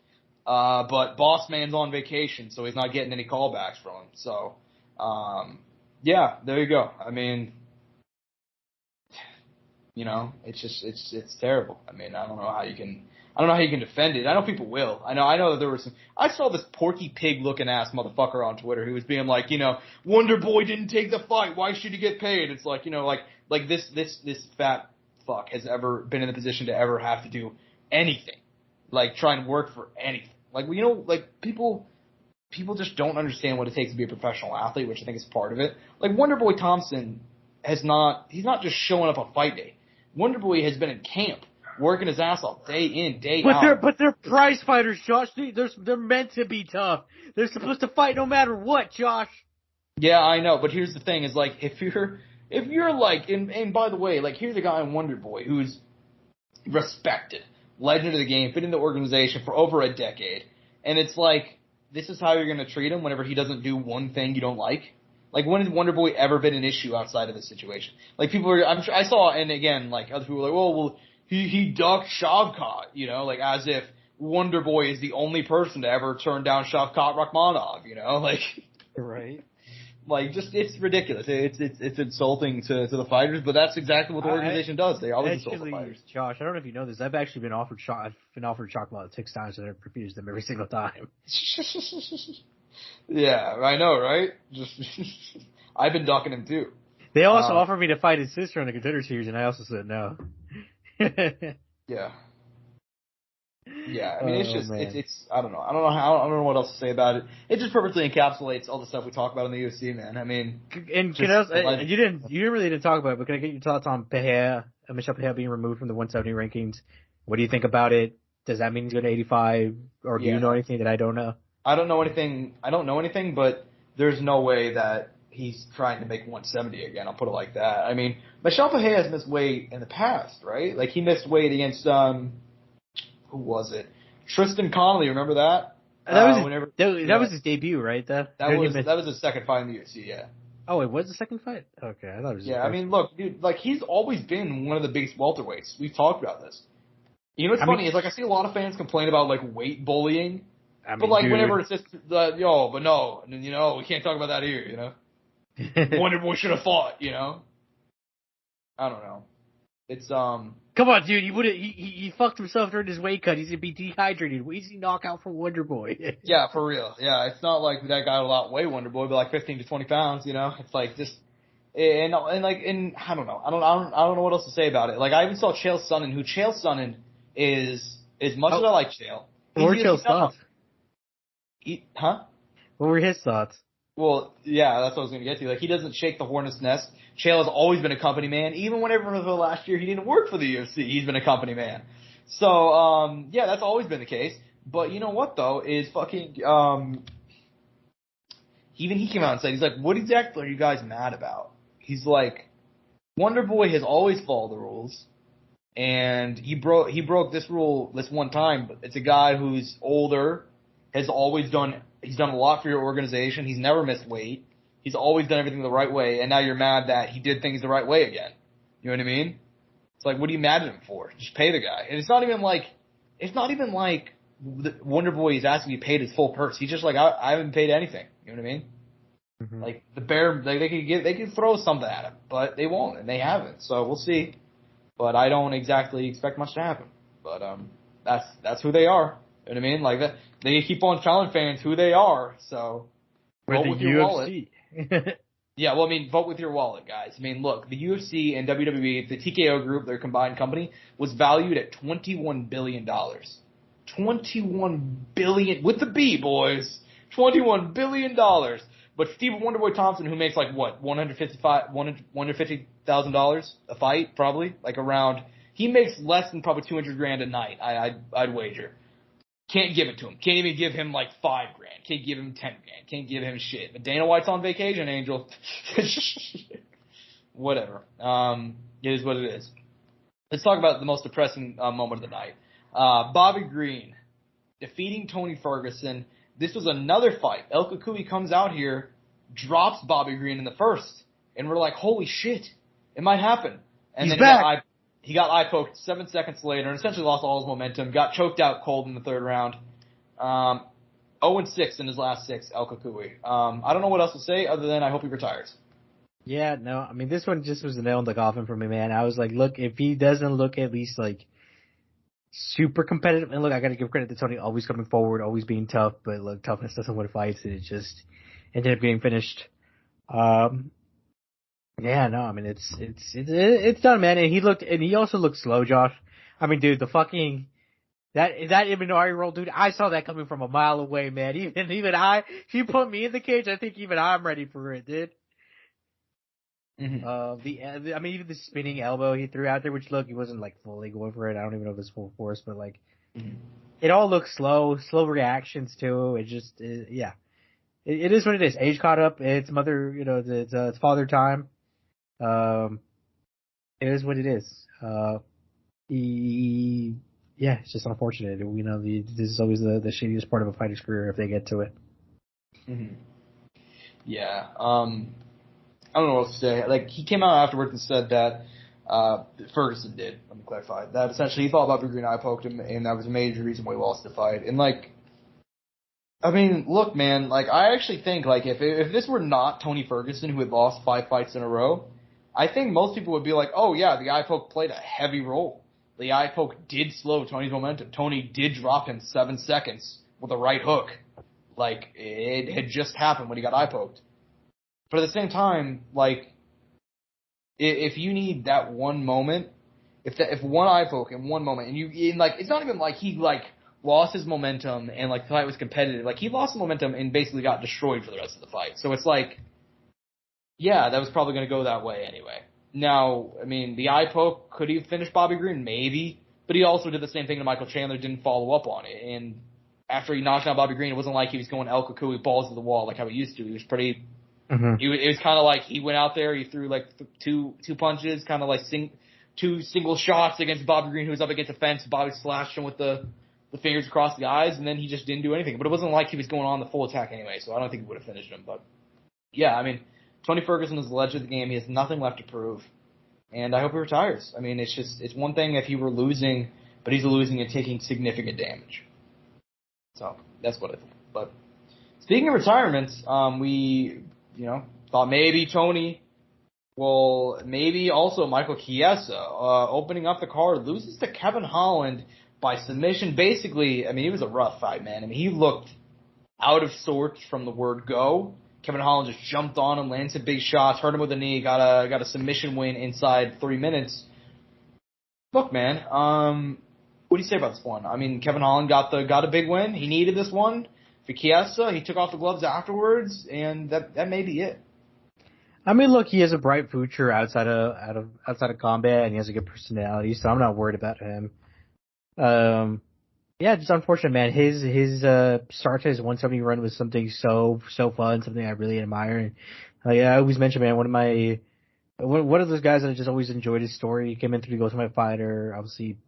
But Boss Man's on vacation, so he's not getting any callbacks from him. So, there you go. I mean, it's terrible. I mean, I don't know how you can defend it. I know people will. I know that there were I saw this Porky Pig looking ass motherfucker on Twitter who was being like, Wonder Boy didn't take the fight. Why should he get paid? It's like, like this fat fuck has ever been in the position to ever have to do anything. Like, try and work for anything. Like, people just don't understand what it takes to be a professional athlete, which I think is part of it. Like, Wonderboy Thompson he's not just showing up on fight day. Wonderboy has been in camp, working his ass off day in, day out. But they're prize fighters, Josh. They're meant to be tough. They're supposed to fight no matter what, Josh. Yeah, I know, but here's the thing: is like if you're like, and by the way, like here's a guy in Wonderboy who's respected, legend of the game, been in the organization for over a decade, and it's like this is how you're going to treat him whenever he doesn't do one thing you don't like. Like, when has Wonderboy ever been an issue outside of this situation? Like, I saw, and again, like, other people were like, well, he ducked Shavkat, like, as if Wonderboy is the only person to ever turn down Shavkat Rakhmonov, like. Right. Like, just, it's ridiculous. It's insulting to the fighters, but that's exactly what the organization does. They always insult the fighters. Josh, I don't know if you know this. I've actually been offered Shavkat 6 times, and I've refused them every single time. Yeah, I know, right? I've been ducking him too. They also offered me to fight his sister on the Contender Series, and I also said no. Yeah. I mean, it's I don't know. I don't know what else to say about it. It just perfectly encapsulates all the stuff we talk about in the UFC, man. I mean, and you didn't talk about it, but can I get your thoughts on Michel Pereira being removed from the 170 rankings? What do you think about it? Does that mean he's going to 85, or do you know anything that I don't know? I don't know anything, but there's no way that he's trying to make 170 again. I'll put it like that. I mean, Michel Pereira has missed weight in the past, right? Like, he missed weight against, who was it? Tristan Connolly, remember that? That was his debut, right? That was his second fight in the UFC, yeah. Oh, it was the second fight? Okay, I thought it was I mean, look, dude, like, he's always been one of the biggest welterweights. We've talked about this. You know what's funny is, like, I see a lot of fans complain about, like, weight bullying. But, like, whenever it's just, but no, we can't talk about that here, Wonderboy should have fought, I don't know. It's, Come on, dude, he fucked himself during his weight cut. He's gonna be dehydrated. Easy knockout for Wonderboy. Yeah, for real. Yeah, it's not like that guy will outweigh Wonderboy, but like 15 to 20 pounds, It's like just, and I don't know. I don't know what else to say about it. Like, I even saw Chael Sonnen, who Chael Sonnen is, as much as I like Chael. What were Chael's thoughts? What were his thoughts? Well, yeah, that's what I was going to get to. Like, he doesn't shake the hornet's nest. Chael has always been a company man. Even whenever the last year he didn't work for the UFC, he's been a company man. So, that's always been the case. But you know what, though, is fucking, even he came out and said, he's like, what exactly are you guys mad about? He's like, Wonderboy has always followed the rules. And he broke this rule this one time, but it's a guy who's older, he's done a lot for your organization. He's never missed weight. He's always done everything the right way, and now you're mad that he did things the right way again. You know what I mean? It's like, what are you mad at him for? Just pay the guy. And it's not even like Wonder Boy is asking to be paid his full purse. He's just like, I haven't paid anything. You know what I mean? Mm-hmm. Like the Bear, like they could throw something at him, but they won't, and they haven't. So we'll see. But I don't exactly expect much to happen. But that's who they are. You know what I mean? Like that, they keep on telling fans who they are. So vote with your wallet. Yeah, well, I mean, vote with your wallet, guys. I mean, look, the UFC and WWE, the TKO group, their combined company, was valued at $21 billion. $21 billion, with the B, boys. $21 billion. But Steve Wonderboy Thompson, who makes like what, $150,000 a fight, probably, like around, he makes less than probably $200,000 a night. I'd wager. Can't give it to him. Can't even give him like $5,000. Can't give him $10,000. Can't give him shit. But Dana White's on vacation, Angel. Whatever. It is what it is. Let's talk about the most depressing moment of the night. Bobby Green defeating Tony Ferguson. This was another fight. El Cucuy comes out here, drops Bobby Green in the first, and we're like, holy shit, it might happen. And He's then back. he got eye poked 7 seconds later and essentially lost all his momentum, got choked out cold in the third round. 0-6 in his last 6, El Cucuy. I don't know what else to say other than I hope he retires. Yeah, no, I mean, this one just was the nail in the coffin for me, man. I was like, look, if he doesn't look at least like super competitive, and look, I gotta give credit to Tony, always coming forward, always being tough, but look, toughness doesn't win fights, and it just ended up getting finished. Yeah, no, I mean, it's done, man, and he also looked slow, Josh. I mean, dude, the fucking, that Ivanari roll, dude, I saw that coming from a mile away, man. Even if you put me in the cage, I think even I'm ready for it, dude. Mm-hmm. I mean, even the spinning elbow he threw out there, which look, he wasn't like fully going for it. I don't even know if it was full force, but like, It all looks slow reactions too. It just, yeah, it is what it is. Age caught up. It's it's father time. It is what it is. Yeah, it's just unfortunate. We know this is always the shittiest part of a fighter's career if they get to it. Mm-hmm. Yeah. I don't know what else to say. Like, he came out afterwards and said that Ferguson did. Let me clarify. That essentially he thought Bobby Green eye poked him, and that was a major reason why he lost the fight. And, like, I mean, look, man, like, I actually think, like, if this were not Tony Ferguson who had lost 5 fights in a row, I think most people would be like, oh, yeah, the eye poke played a heavy role. The eye poke did slow Tony's momentum. Tony did drop him 7 seconds with a right hook. Like, it had just happened when he got eye poked. But at the same time, like, if you need that one moment, if one eye poke in one moment, and it's not even like he, like, lost his momentum and, like, the fight was competitive. Like, he lost the momentum and basically got destroyed for the rest of the fight. So it's like, yeah, that was probably going to go that way anyway. Now, I mean, the eye poke, could he have finished Bobby Green? Maybe. But he also did the same thing to Michael Chandler, didn't follow up on it. And after he knocked out Bobby Green, it wasn't like he was going El Cucuy balls to the wall like how he used to. He was pretty... Mm-hmm. It was kind of like he went out there, he threw like two punches, kind of like two single shots against Bobby Green, who was up against the fence. Bobby slashed him with the fingers across the eyes, and then he just didn't do anything. But it wasn't like he was going on the full attack anyway, so I don't think he would have finished him. But yeah, I mean, Tony Ferguson is the legend of the game. He has nothing left to prove, and I hope he retires. I mean, it's one thing if he were losing, but he's losing and taking significant damage. So that's what I think. But speaking of retirements, we thought maybe Tony, well, maybe also Michael Chiesa, opening up the card, loses to Kevin Holland by submission. Basically, I mean, it was a rough fight, man. I mean, he looked out of sorts from the word go. Kevin Holland just jumped on him, landed some big shots, hurt him with a knee, got a submission win inside 3 minutes. Look, man, what do you say about this one? I mean, Kevin Holland got a big win. He needed this one. For Chiesa, he took off the gloves afterwards, and that may be it. I mean, look, he has a bright future outside of combat, and he has a good personality, so I'm not worried about him. Yeah, just unfortunate, man. His start to his 170 run was something so fun, something I really admire. And I always mention, man, one of those guys that I just always enjoyed his story. He came in through the Ultimate Fighter, obviously.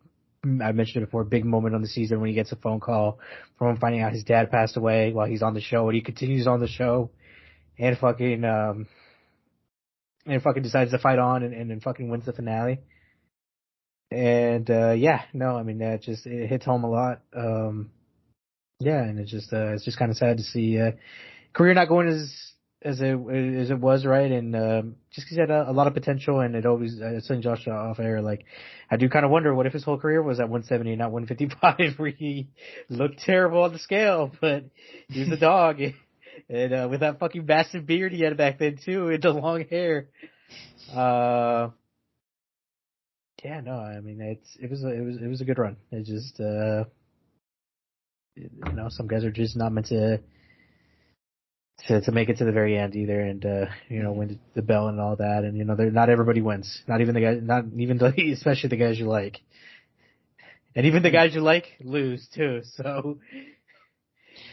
I mentioned it before, big moment on the season when he gets a phone call from him finding out his dad passed away while he's on the show, and he continues on the show and fucking decides to fight on and then fucking wins the finale. And, yeah, no, I mean, it hits home a lot. Yeah, and it's just kind of sad to see career not going as it was, right? And just because he had a lot of potential, and it always I was telling Josh off air, like I do kind of wonder what if his whole career was at 170 and not 155, where he looked terrible on the scale, but he was a dog, and with that fucking massive beard he had back then too, and the long hair. Yeah, no, I mean it was a good run. It just some guys are just not meant to make it to the very end either, and win the bell and all that, and they're not everybody wins, not even the guys, not even especially the guys you like, and even the guys you like lose too. So,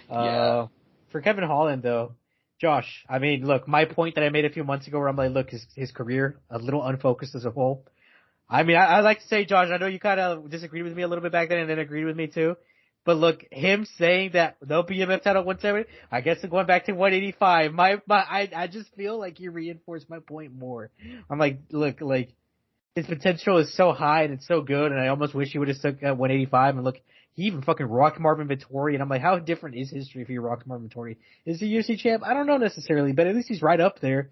for Kevin Holland though, Josh, I mean, look, my point that I made a few months ago, where I'm like, look, his career a little unfocused as a whole. I mean, I like to say, Josh, I know you kind of disagreed with me a little bit back then, and then agreed with me too. But look, him saying that no BMF title 170, I guess going back to 185. I just feel like he reinforced my point more. I'm like, look, like his potential is so high and it's so good, and I almost wish he would have stuck at 185. And look, he even fucking rocked Marvin Vettori, and I'm like, how different is history if he rocked Marvin Vettori? Is he UFC champ? I don't know necessarily, but at least he's right up there.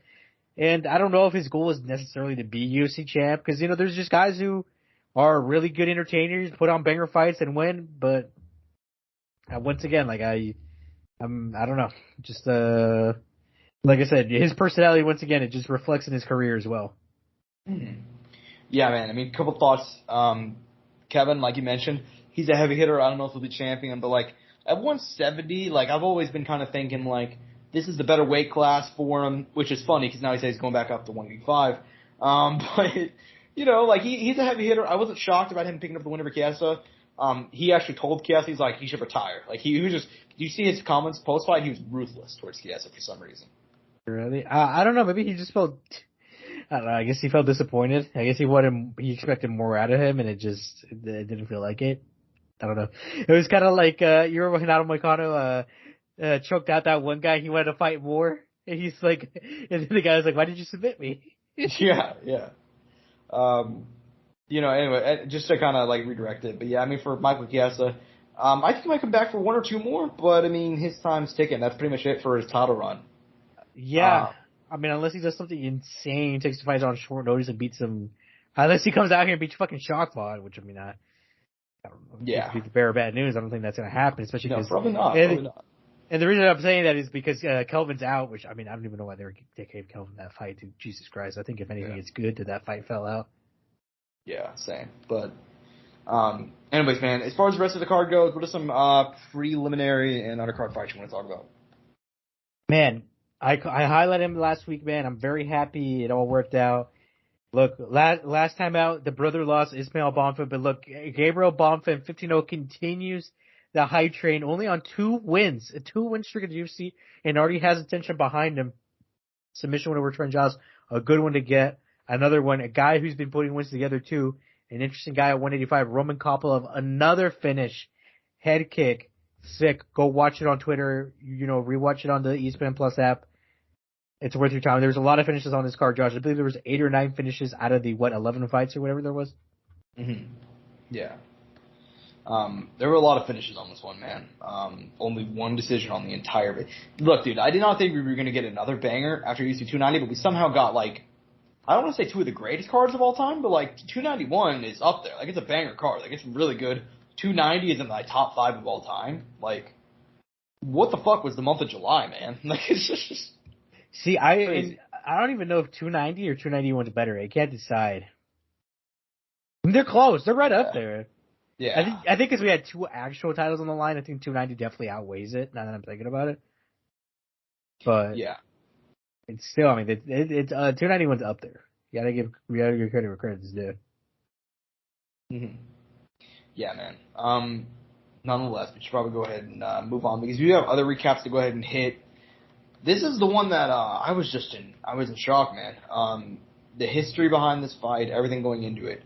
And I don't know if his goal is necessarily to be UFC champ, because there's just guys who are really good entertainers, put on banger fights and win, but once again, like I don't know, just like I said, his personality once again, it just reflects in his career as well. Yeah, man. I mean, a couple thoughts. Kevin, like you mentioned, he's a heavy hitter. I don't know if he'll be champion, but like at 170, like I've always been kind of thinking like this is the better weight class for him, which is funny because now he says he's going back up to 185. But like he's a heavy hitter. I wasn't shocked about him picking up the win over Chiesa. He actually told Chiesa, he's like, he should retire. Like, he was just, do you see his comments post-fight? He was ruthless towards Chiesa for some reason. Really? I don't know. Maybe he just felt, I don't know. I guess he felt disappointed. I guess he expected more out of him, and it didn't feel like it. I don't know. It was kind of like, you remember when Renato Moicano, choked out that one guy he wanted to fight more? And he's like, and then the guy was like, why did you submit me? Yeah. Anyway, just to kind of like redirect it, but yeah, I mean for Michael Chiesa, I think he might come back for one or two more, but I mean his time's ticking. That's pretty much it for his title run. Yeah, I mean unless he does something insane, takes the fights on short notice and beats him, unless he comes out here and beats fucking Shockbot, which I mean I don't know. Yeah, be the bearer of bad news. I don't think that's gonna happen, especially because probably not. And the reason I'm saying that is because Kelvin's out, which I mean I don't even know why they gave Kelvin that fight. Dude, Jesus Christ! I think if anything, it's good that fight fell out. Yeah, same. But, anyways, man, as far as the rest of the card goes, what are some preliminary and undercard fights you want to talk about? Man, I highlighted him last week, man. I'm very happy it all worked out. Look, last time out, the brother lost Ismail Bonfa, but look, Gabriel Bonfa 15-0 continues the hype train, only on 2 wins, a 2-win streak at the UFC, and already has attention behind him. Submission win over Trent Giles, a good one to get. Another one, a guy who's been putting wins together too. An interesting guy at 185, Roman Kopylov, another finish, head kick, sick. Go watch it on Twitter. Rewatch it on the ESPN Plus app. It's worth your time. There was a lot of finishes on this card, Josh. I believe there was 8 or 9 finishes out of the 11 fights or whatever there was. Mm-hmm. Yeah. There were a lot of finishes on this one, man. Only one decision on the entire. Look, dude, I did not think we were going to get another banger after UFC 290, but we somehow got like. I don't want to say 2 of the greatest cards of all time, but like 291 is up there. Like it's a banger card. Like it's really good. 290 is in my top 5 of all time. Like, what the fuck was the month of July, man? Like it's just. See, I don't even know if 290 or 291 is better. I can't decide. I mean, they're close. They're right up there. Yeah. I think because we had 2 actual titles on the line, I think 290 definitely outweighs it. Now that I'm thinking about it. But yeah. It's still, I mean, it's 291's up there. You gotta give credit where credit is due. Mm-hmm. Yeah, man. Nonetheless, we should probably go ahead and move on because we have other recaps to go ahead and hit. This is the one that I was in shock, man. The history behind this fight, everything going into it,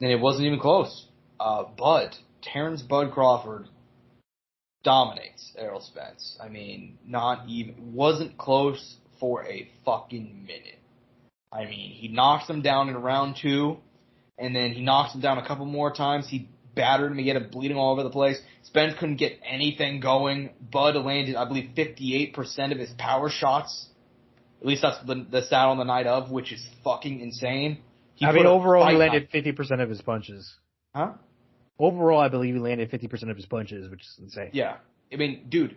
and it wasn't even close. But Terence Bud Crawford dominates Errol Spence. I mean, wasn't close for a fucking minute. I mean, he knocks him down in round 2, and then he knocks him down a couple more times. He battered him. He had him bleeding all over the place. Spence couldn't get anything going. Bud landed, I believe, 58% of his power shots. At least that's the stat on the night of, which is fucking insane. Overall, he landed 50% of his punches. Huh? Overall, I believe he landed 50% of his punches, which is insane. Yeah. I mean, dude,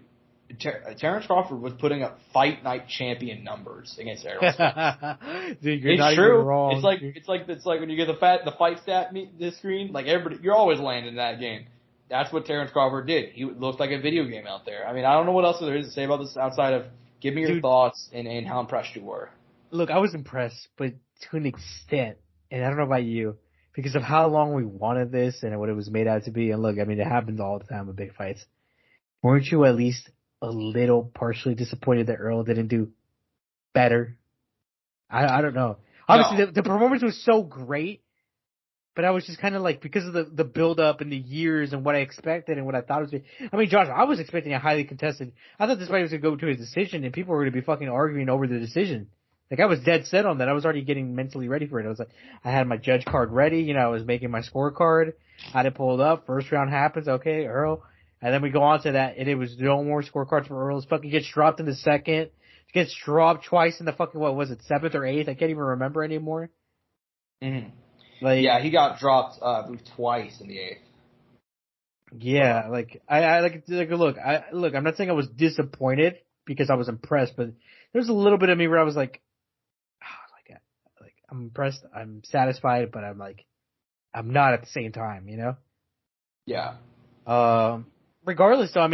Terence Crawford was putting up fight night champion numbers against Errol Spence. Dude, you're not even wrong. It's like when you get the fight stat the screen, like everybody, you're always landing in that game. That's what Terence Crawford did. He looked like a video game out there. I mean, I don't know what else there is to say about this outside of give me your thoughts and how impressed you were. Look, I was impressed, but to an extent, and I don't know about you, because of how long we wanted this and what it was made out to be. And look, I mean, it happens all the time with big fights. Weren't you at least a little partially disappointed that Earl didn't do better? I don't know. Obviously, the performance was so great, but I was just kind of like, because of the build-up and the years and what I expected and what I thought it was. I mean, Josh, I was expecting a highly contested. I thought this fight was going to go to a decision and people were going to be fucking arguing over the decision. Like, I was dead set on that. I was already getting mentally ready for it. I was like, I had my judge card ready. I was making my scorecard. I had it pulled up. First round happens. Okay, Earl. And then we go on to that, and it was no more scorecards for Earl. He fucking gets dropped in the second. He gets dropped twice in the fucking, what was it, 7th or 8th? I can't even remember anymore. Mm-hmm. Like, he got dropped, I believe, twice in the 8th. Yeah, look, I'm not saying I was disappointed because I was impressed, but there's a little bit of me where I was like, I'm impressed, I'm satisfied, but I'm not at the same time, Yeah. Regardless, though,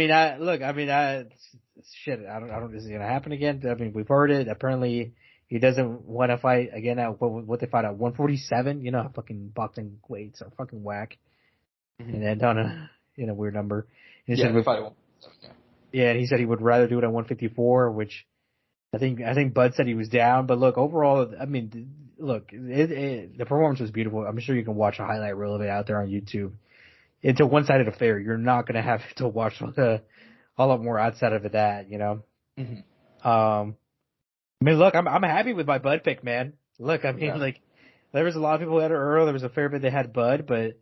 shit, I don't, this is gonna happen again. I mean, we've heard it. Apparently, he doesn't want to fight again at what they fought at 147. Fucking boxing weights are fucking whack. Mm-hmm. And then on a weird number. And he said we fight at 147. Yeah, and he said he would rather do it at 154, which I think Bud said he was down. But look, overall, I mean, look, the performance was beautiful. I'm sure you can watch a highlight reel of it out there on YouTube. It's a one-sided affair. You're not going to have to watch a lot more outside of that, Mm-hmm. I mean, look, I'm happy with my Bud pick, man. Look, I mean, there was a lot of people who had Earl. There was a fair bit that had Bud, but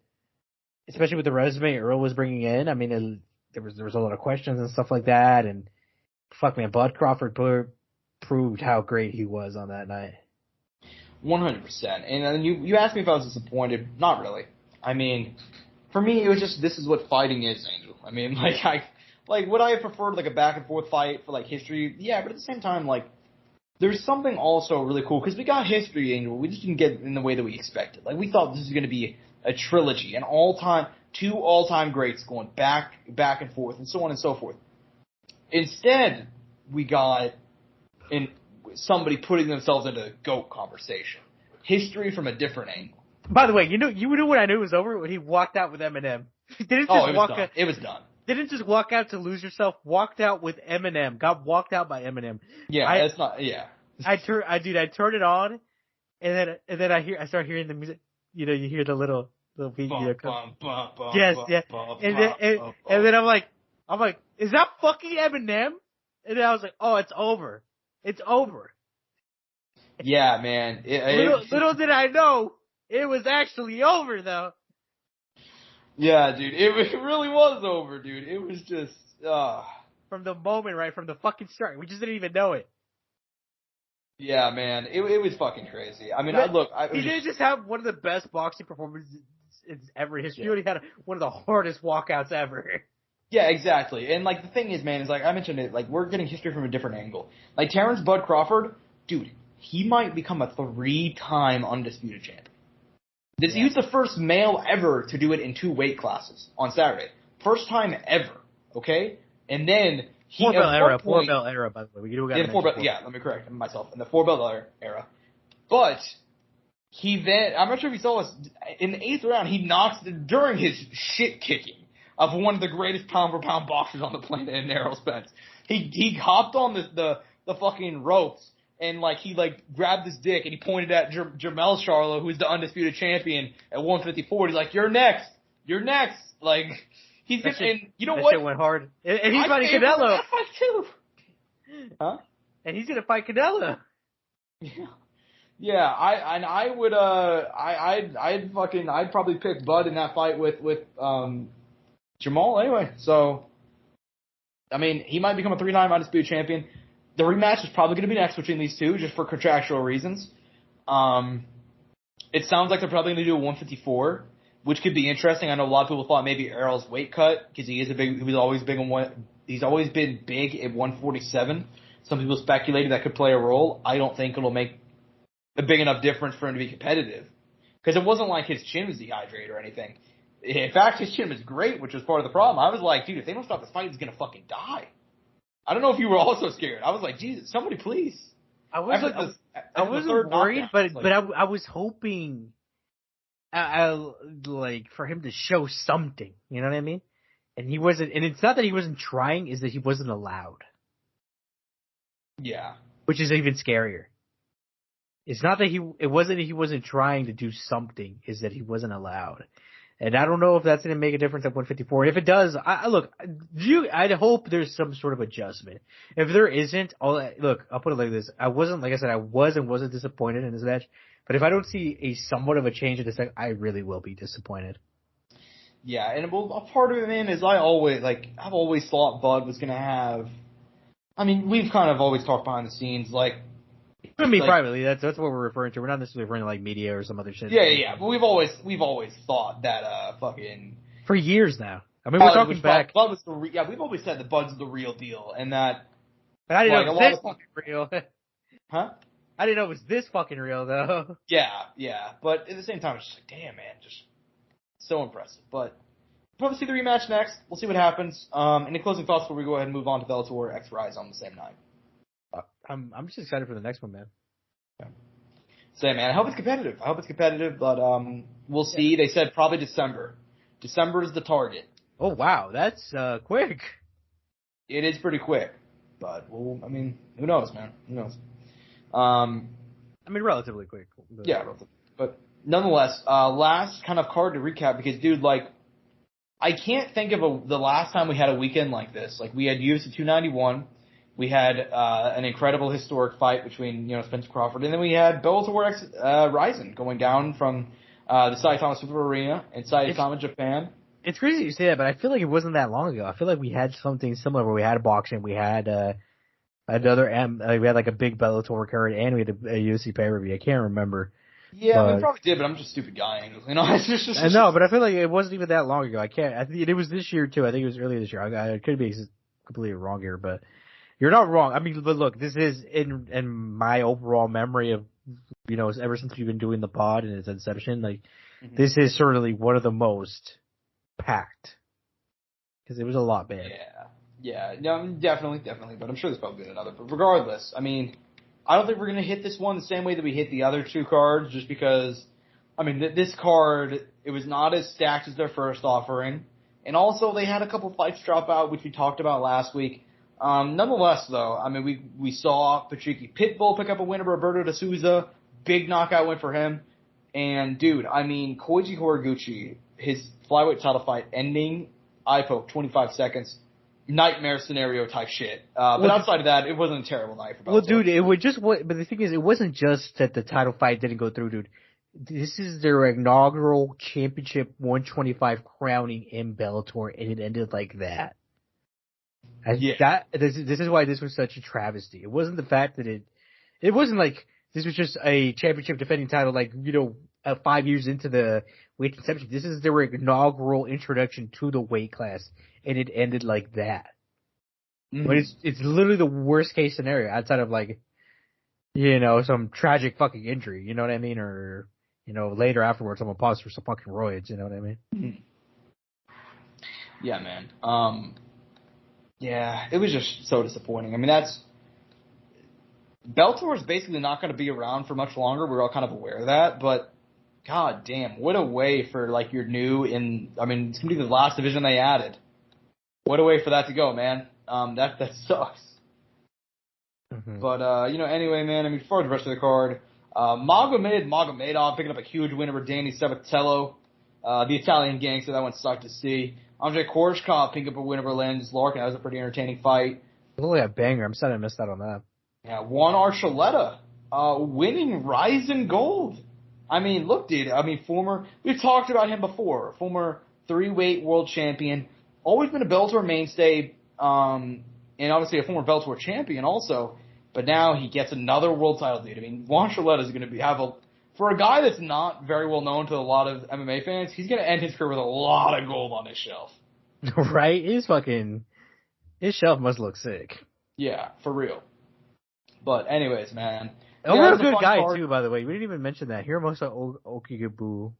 especially with the resume Earl was bringing in, I mean, there was a lot of questions and stuff like that. And fuck, man, Bud Crawford proved how great he was on that night. 100%. And then you asked me if I was disappointed. Not really. I mean, for me, it was just, this is what fighting is, Angel. I mean, would I have preferred a back and forth fight for history? Yeah, but at the same time, there's something also really cool because we got history, Angel. We just didn't get it in the way that we expected. We thought this was going to be a trilogy, two all-time greats going back and forth, and so on and so forth. Instead, we got somebody putting themselves into a GOAT conversation. History from a different angle. By the way, you knew when I knew it was over? When he walked out with Eminem. It was done. Didn't just walk out to Lose Yourself. Walked out with Eminem. Got walked out by Eminem. Yeah, that's not. Yeah. I turned it on, and then I start hearing the music. You hear the little beat. Yes, yeah. And then I'm like, is that fucking Eminem? And then I was like, oh, it's over. It's over. Yeah, man. Little did I know, it was actually over, though. Yeah, dude. It really was over, dude. It was just, From the moment, right? From the fucking start. We just didn't even know it. Yeah, man. It was fucking crazy. I mean, he didn't just have one of the best boxing performances in ever history. He already had one of the hardest walkouts ever. Yeah, exactly. And, the thing is, man, is I mentioned it, we're getting history from a different angle. Terence Bud Crawford, dude, he might become a 3-time undisputed champion. He was the first male ever to do it in 2 weight classes on Saturday. First time ever, okay? And then he... 4-belt era, by the way. Let me correct myself. In the 4-belt era. But he then... I'm not sure if you saw this. In the 8th round, he knocks... During his shit-kicking of one of the greatest pound-for-pound boxers on the planet in Errol Spence, he hopped on the fucking ropes. And, he grabbed his dick and he pointed at Jermell Charlo, who's the undisputed champion at 154. He's like, you're next. You're next. He's that and you know that what? Shit went hard. And he's fighting Canelo. Too. Huh? And he's going to fight Canelo. Yeah. Yeah, I'd probably pick Bud in that fight with Jamal anyway. So, I mean, he might become a 3-time undisputed champion. The rematch is probably going to be next between these two, just for contractual reasons. It sounds like they're probably going to do a 154, which could be interesting. I know a lot of people thought maybe Errol's weight cut because he's always been big at 147. Some people speculated that could play a role. I don't think it'll make a big enough difference for him to be competitive because it wasn't like his chin was dehydrated or anything. In fact, his chin was great, which was part of the problem. I was like, dude, if they don't stop this fight, he's going to fucking die. I don't know if you were also scared. I was like, Jesus, somebody please. I wasn't worried, but I was hoping, like, for him to show something. You know what I mean? And he wasn't. And it's not that he wasn't trying; is that he wasn't allowed. Yeah, which is even scarier. It's not that it wasn't that he wasn't trying to do something; is that he wasn't allowed. And I don't know if that's going to make a difference at 154. And if it does, I'd hope there's some sort of adjustment. If there isn't, I'll put it like this. I wasn't disappointed in this match. But if I don't see a somewhat of a change in this match, I really will be disappointed. Yeah, and a part of it, man, is I've always thought Bud was going to have, I mean, we've kind of always talked behind the scenes, like, privately, that's what we're referring to. We're not necessarily referring to like media or some other shit. Yeah, but we've always thought that fucking for years now. I mean, we're talking back. Bud was we've always said that Bud's the real deal, and that. But I didn't know it was this fucking real. Huh? I didn't know it was this fucking real though. Yeah, but at the same time, it's just like, damn, man, just so impressive. But we'll probably see the rematch next. We'll see what happens. Any closing thoughts before we go ahead and move on to Bellator X RIZIN on the same night? I'm just excited for the next one, man. Yeah. Same, man. I hope it's competitive, but we'll see. They said probably December. December is the target. Oh wow, that's quick. It is pretty quick, but who knows, man? Who knows? I mean, relatively quick. Yeah, but nonetheless, last kind of card to recap because, dude, like, I can't think of the last time we had a weekend like this. Like, we had UFC 291. We had an incredible historic fight between, Spence Crawford, and then we had Bellator X RIZIN going down from the Saitama Super Arena in Saitama, Japan. It's crazy you say that, but I feel like it wasn't that long ago. I feel like we had something similar where we had boxing, we had we had like a big Bellator card, and we had a UFC pay-per-view. I can't remember. Yeah, we probably did, but I'm just a stupid guy. I know, but I feel like it wasn't even that long ago. I think it was this year too. I think it was earlier this year. I could be completely wrong here, but. You're not wrong. I mean, but look, this is in my overall memory of, ever since we've been doing the pod and its inception, like, This is certainly one of the most packed. Because it was a lot, man. Yeah. No, definitely. But I'm sure there's probably been another. But regardless, I mean, I don't think we're going to hit this one the same way that we hit the other two cards, just because, I mean, this card, it was not as stacked as their first offering. And also, they had a couple fights drop out, which we talked about last week. Nonetheless, though, I mean, we saw Patricky Pitbull pick up a win over Roberto de Souza. Big knockout win for him. And, dude, I mean, Koji Horiguchi, his flyweight title fight ending, eye poke, 25 seconds, nightmare scenario type shit. But outside of that, it wasn't a terrible night for Bellator. Well, dude, but the thing is, it wasn't just that the title fight didn't go through, dude. This is their inaugural championship 125 crowning in Bellator, and it ended like that. This is why this was such a travesty. It wasn't the fact that it wasn't like this was just a championship defending title, like, 5 years into the weight conception. This is their inaugural introduction to the weight class, and it ended like that. Mm-hmm. But it's literally the worst case scenario outside of, like, some tragic fucking injury, you know what I mean? Or, later afterwards someone paused for some fucking roids, you know what I mean? Mm-hmm. Yeah, man. Yeah, it was just so disappointing. I mean, Bellator is basically not going to be around for much longer. We're all kind of aware of that, but god damn, what a way for, like, your new it's going to be the last division they added. What a way for that to go, man. That sucks. Mm-hmm. But, anyway, man, I mean, for the rest of the card, Magomedov picking up a huge win over Danny Sabatello, the Italian gangster. That one sucked to see. Andrei Koreshkov picking up a win over Landis Larkin. That was a pretty entertaining fight. Really a banger. I'm sad I missed out on that. Yeah, Juan Archuleta winning RIZIN gold. I mean, look, dude. I mean, we've talked about him before. Former 3-weight world champion, always been a Bellator mainstay, and obviously a former Bellator champion also. But now he gets another world title, dude. I mean, Juan Charletta is going to for a guy that's not very well known to a lot of MMA fans, he's going to end his career with a lot of gold on his shelf. Right? His shelf must look sick. Yeah, for real. But anyways, man. Over a good guy, too, by the way. We didn't even mention that. Hiromusa Okigabu.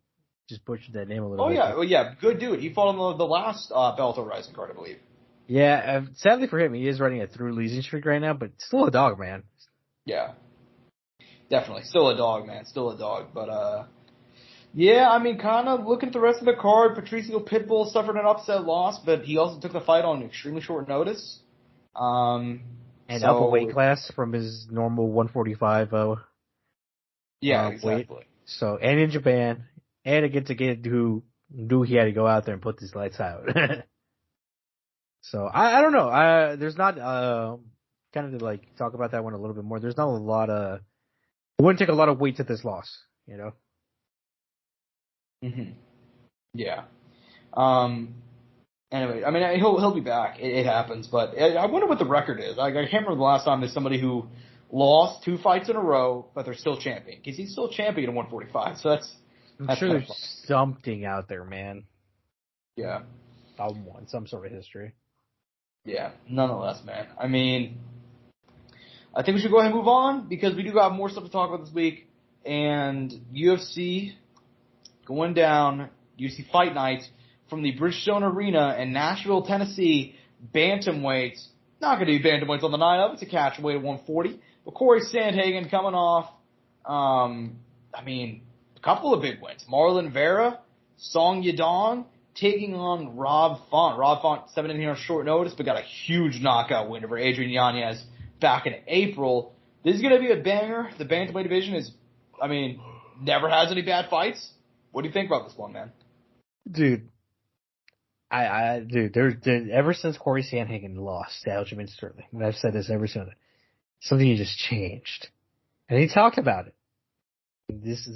Just butchered that name a little bit. Oh, yeah. Good dude. He fought on the last Bellator RIZIN card, I believe. Yeah, sadly for him, he is running a through losing streak right now, but still a dog, man. Yeah. Definitely. Still a dog, man. Still a dog. But, yeah, I mean, kind of looking at the rest of the card, Patricio Pitbull suffered an upset loss, but he also took the fight on extremely short notice. And up a weight class from his normal 145 yeah, exactly. Weight. So, and in Japan, and against a kid who knew he had to go out there and put these lights out. So, I don't know. There's not, kind of to like talk about that one a little bit more, there's not a lot it wouldn't take a lot of weight to this loss, you know? Mm-hmm. Yeah. Anyway, I mean, he'll be back. It happens, but I wonder what the record is. I can't remember the last time there's somebody who lost 2 fights in a row, but they're still champion. Because he's still champion at 145, so I'm sure there's something out there, man. Yeah. Some sort of history. Yeah, nonetheless, man. I mean, I think we should go ahead and move on, because we do got more stuff to talk about this week. And UFC going down, UFC Fight Night, from the Bridgestone Arena in Nashville, Tennessee, bantamweights. Not going to be bantamweights on the night of. It's a catch weight at 140. But Corey Sandhagen coming off, I mean, a couple of big wins. Marlon Vera, Song Yadong, taking on Rob Font. Rob Font stepping in here on short notice, but got a huge knockout win over Adrian Yanez back in April. This is going to be a banger. The bantamweight division never has any bad fights. What do you think about this one, man? Dude. Ever since Corey Sandhagen lost to Aljamain Sterling, and I've said this ever since, something just changed. And he talked about it. This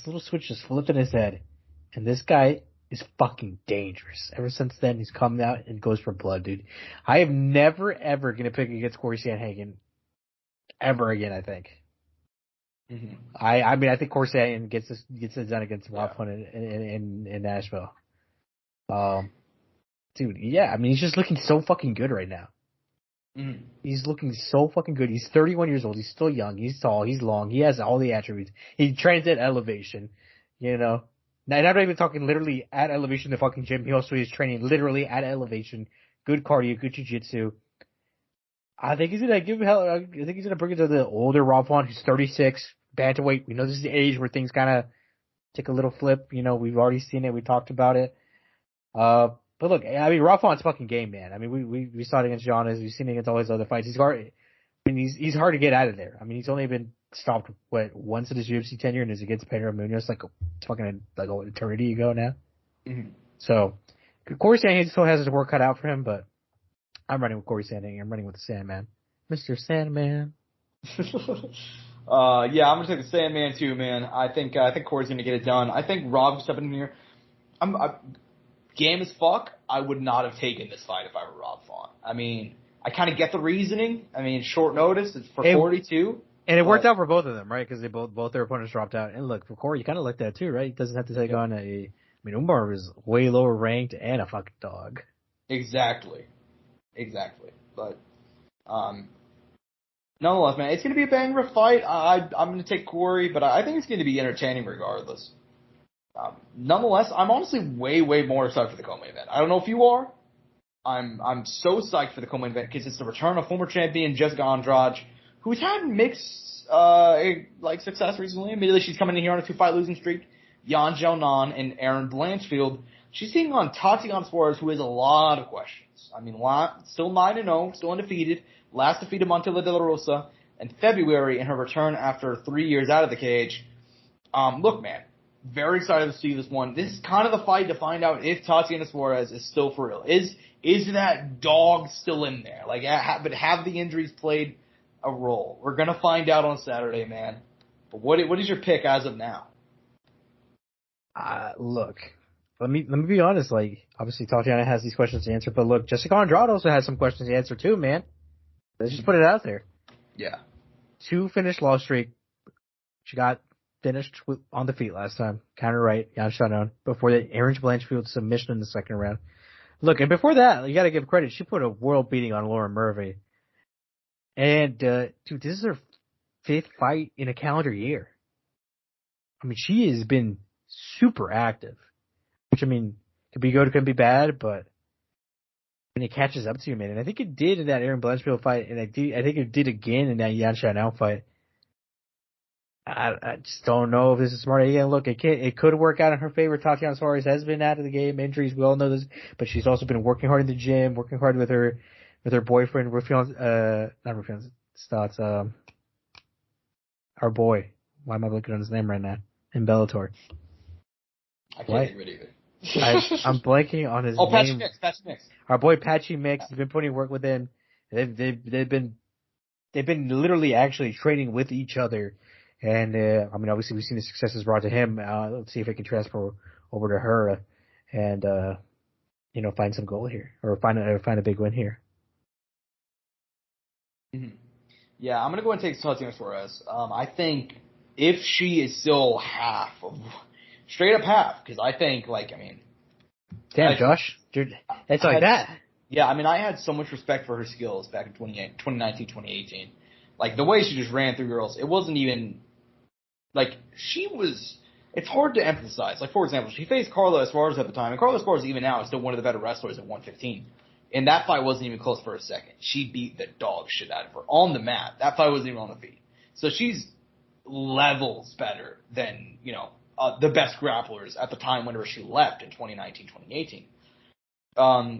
little switch just flipped in his head, and this guy is fucking dangerous. Ever since then, he's come out and goes for blood, dude. I am never, ever gonna pick against Corey Sandhagen ever again, I think. Mm-hmm. I think Corey Sandhagen gets it done against Rob Hunt in Nashville. Dude, yeah, I mean, he's just looking so fucking good right now. Mm. He's looking so fucking good. He's 31 years old. He's still young. He's tall. He's long. He has all the attributes. He trains at elevation, you know. Now, not even talking literally at elevation, the fucking gym. He also is training literally at elevation. Good cardio, good jiu-jitsu. I think he's gonna bring it to the older Rob Font, who's 36, bantamweight. We know this is the age where things kind of take a little flip. You know, we've already seen it. We talked about it. But look, I mean, Rob Font's fucking game, man. I mean, we saw it against Giannis. We've seen it against all his other fights. He's hard to get out of there. I mean, he's only been stopped, once in his UFC tenure, and is against Pedro Munoz, like an eternity ago now. Mm-hmm. So, Corey Sandhagen still has his work cut out for him, but I'm running with Corey Sandhagen. I'm running with the Sandman. Mr. Sandman. Yeah, I'm gonna take the Sandman too, man. I think Corey's gonna get it done. I think Rob's stepping in here. Game as fuck, I would not have taken this fight if I were Rob Font. I mean, I kind of get the reasoning. I mean, short notice, it's for 42. And it worked out for both of them, right? Because they both their opponents dropped out. And look, for Corey, you kind of like that too, right? He doesn't have to take on Umar is way lower ranked and a fucking dog. Exactly. But, nonetheless, man, it's going to be a banger of fight. I'm going to take Corey, but I think it's going to be entertaining regardless. Nonetheless, I'm honestly way, way more excited for the co-main event. I don't know if you are. I'm so psyched for the co-main event because it's the return of former champion Jessica Andrade, who's had mixed success recently. Immediately, she's coming in here on a 2-fight losing streak. Yan Xiaonan and Erin Blanchfield. She's taking on Tatiana Suarez, who has a lot of questions. I mean, still 9-0, still undefeated. Last defeated Montilla de la Rosa in February in her return after 3 years out of the cage. Look, man. Very excited to see this one. This is kind of the fight to find out if Tatiana Suarez is still for real. Is that dog still in there? But have the injuries played a role? We're gonna find out on Saturday, man. But what is your pick as of now? Look, let me be honest. Like, obviously, Tatiana has these questions to answer, but look, Jessica Andrade also has some questions to answer too, man. Let's just put it out there. Yeah. 2 finish loss streak. She got finished on the feet last time. Counter right, Jan shutdown. Before that, Aaron Blanchfield submission in the second round. Look, and before that, you got to give credit. She put a world beating on Lauren Murphy. And dude, this is her 5th fight in a calendar year. I mean, she has been super active, which, I mean, could be good, could be bad, but when it catches up to you, man, and I think it did in that Aaron Blanchfield fight, and I think it did again in that Yan Shanao fight. I just don't know if this is smart. Again, look, it could work out in her favor. Tatiana Suarez has been out of the game, injuries, we all know this, but she's also been working hard in the gym, working hard with her boyfriend, our boy. Why am I looking at his name right now? In Bellator. I can't think of it either. I'm blanking on his name. Patchy Mix. Our boy Patchy Mix has been putting work with him. They've been literally actually training with each other. And, I mean, obviously we've seen the successes brought to him. Let's see if it can transfer over to her and, find some goal here or find a big win here. Mm-hmm. Yeah, I'm going to go and take Tatiana Suarez. I think if she is still straight up half, because I think, damn, Josh, dude, it's like that. Yeah, I mean, I had so much respect for her skills back in 2019, 2018. Like, the way she just ran through girls, it wasn't even, it's hard to emphasize. Like, for example, she faced Carla Esparza at the time, and Carla Esparza, even now, is still one of the better wrestlers at 115. And that fight wasn't even close for a second. She beat the dog shit out of her on the mat. That fight wasn't even on the feet. So she's levels better than, the best grapplers at the time whenever she left in 2019, 2018.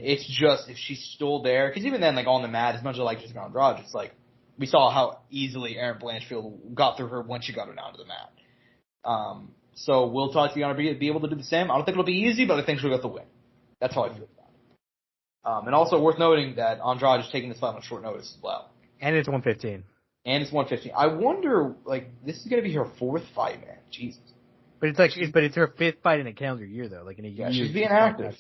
It's just, if she's still there, because even then, on the mat, as much as I like Jessica Andrade, it's we saw how easily Erin Blanchfield got through her once she got her down to the mat. So will Tatiana be able to do the same? I don't think it'll be easy, but I think she'll get the win. That's how I feel about it. And also worth noting that Andrade is taking this fight on short notice as well. And it's 115. I wonder, this is going to be her 4th fight, man. Jesus. But it's her 5th fight in a calendar year, though. In a year. Yeah, she's being active.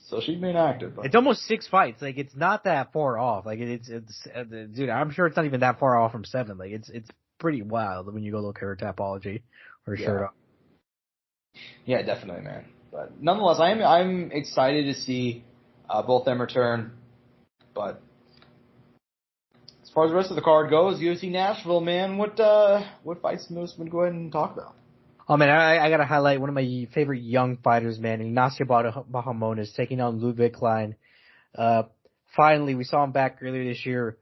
So she's being active. But. It's almost 6 fights. It's not that far off. It's dude, I'm sure it's not even that far off from 7. It's pretty wild when you go look at her Tapology or shirt off. Yeah, definitely, man. But nonetheless, I'm excited to see both them return. But as far as the rest of the card goes, UFC Nashville, man, what fights most would go ahead and talk about? Oh man, I gotta highlight one of my favorite young fighters, man. Ignacio Bahamondes taking on Ludwig Klein. Finally, we saw him back earlier this year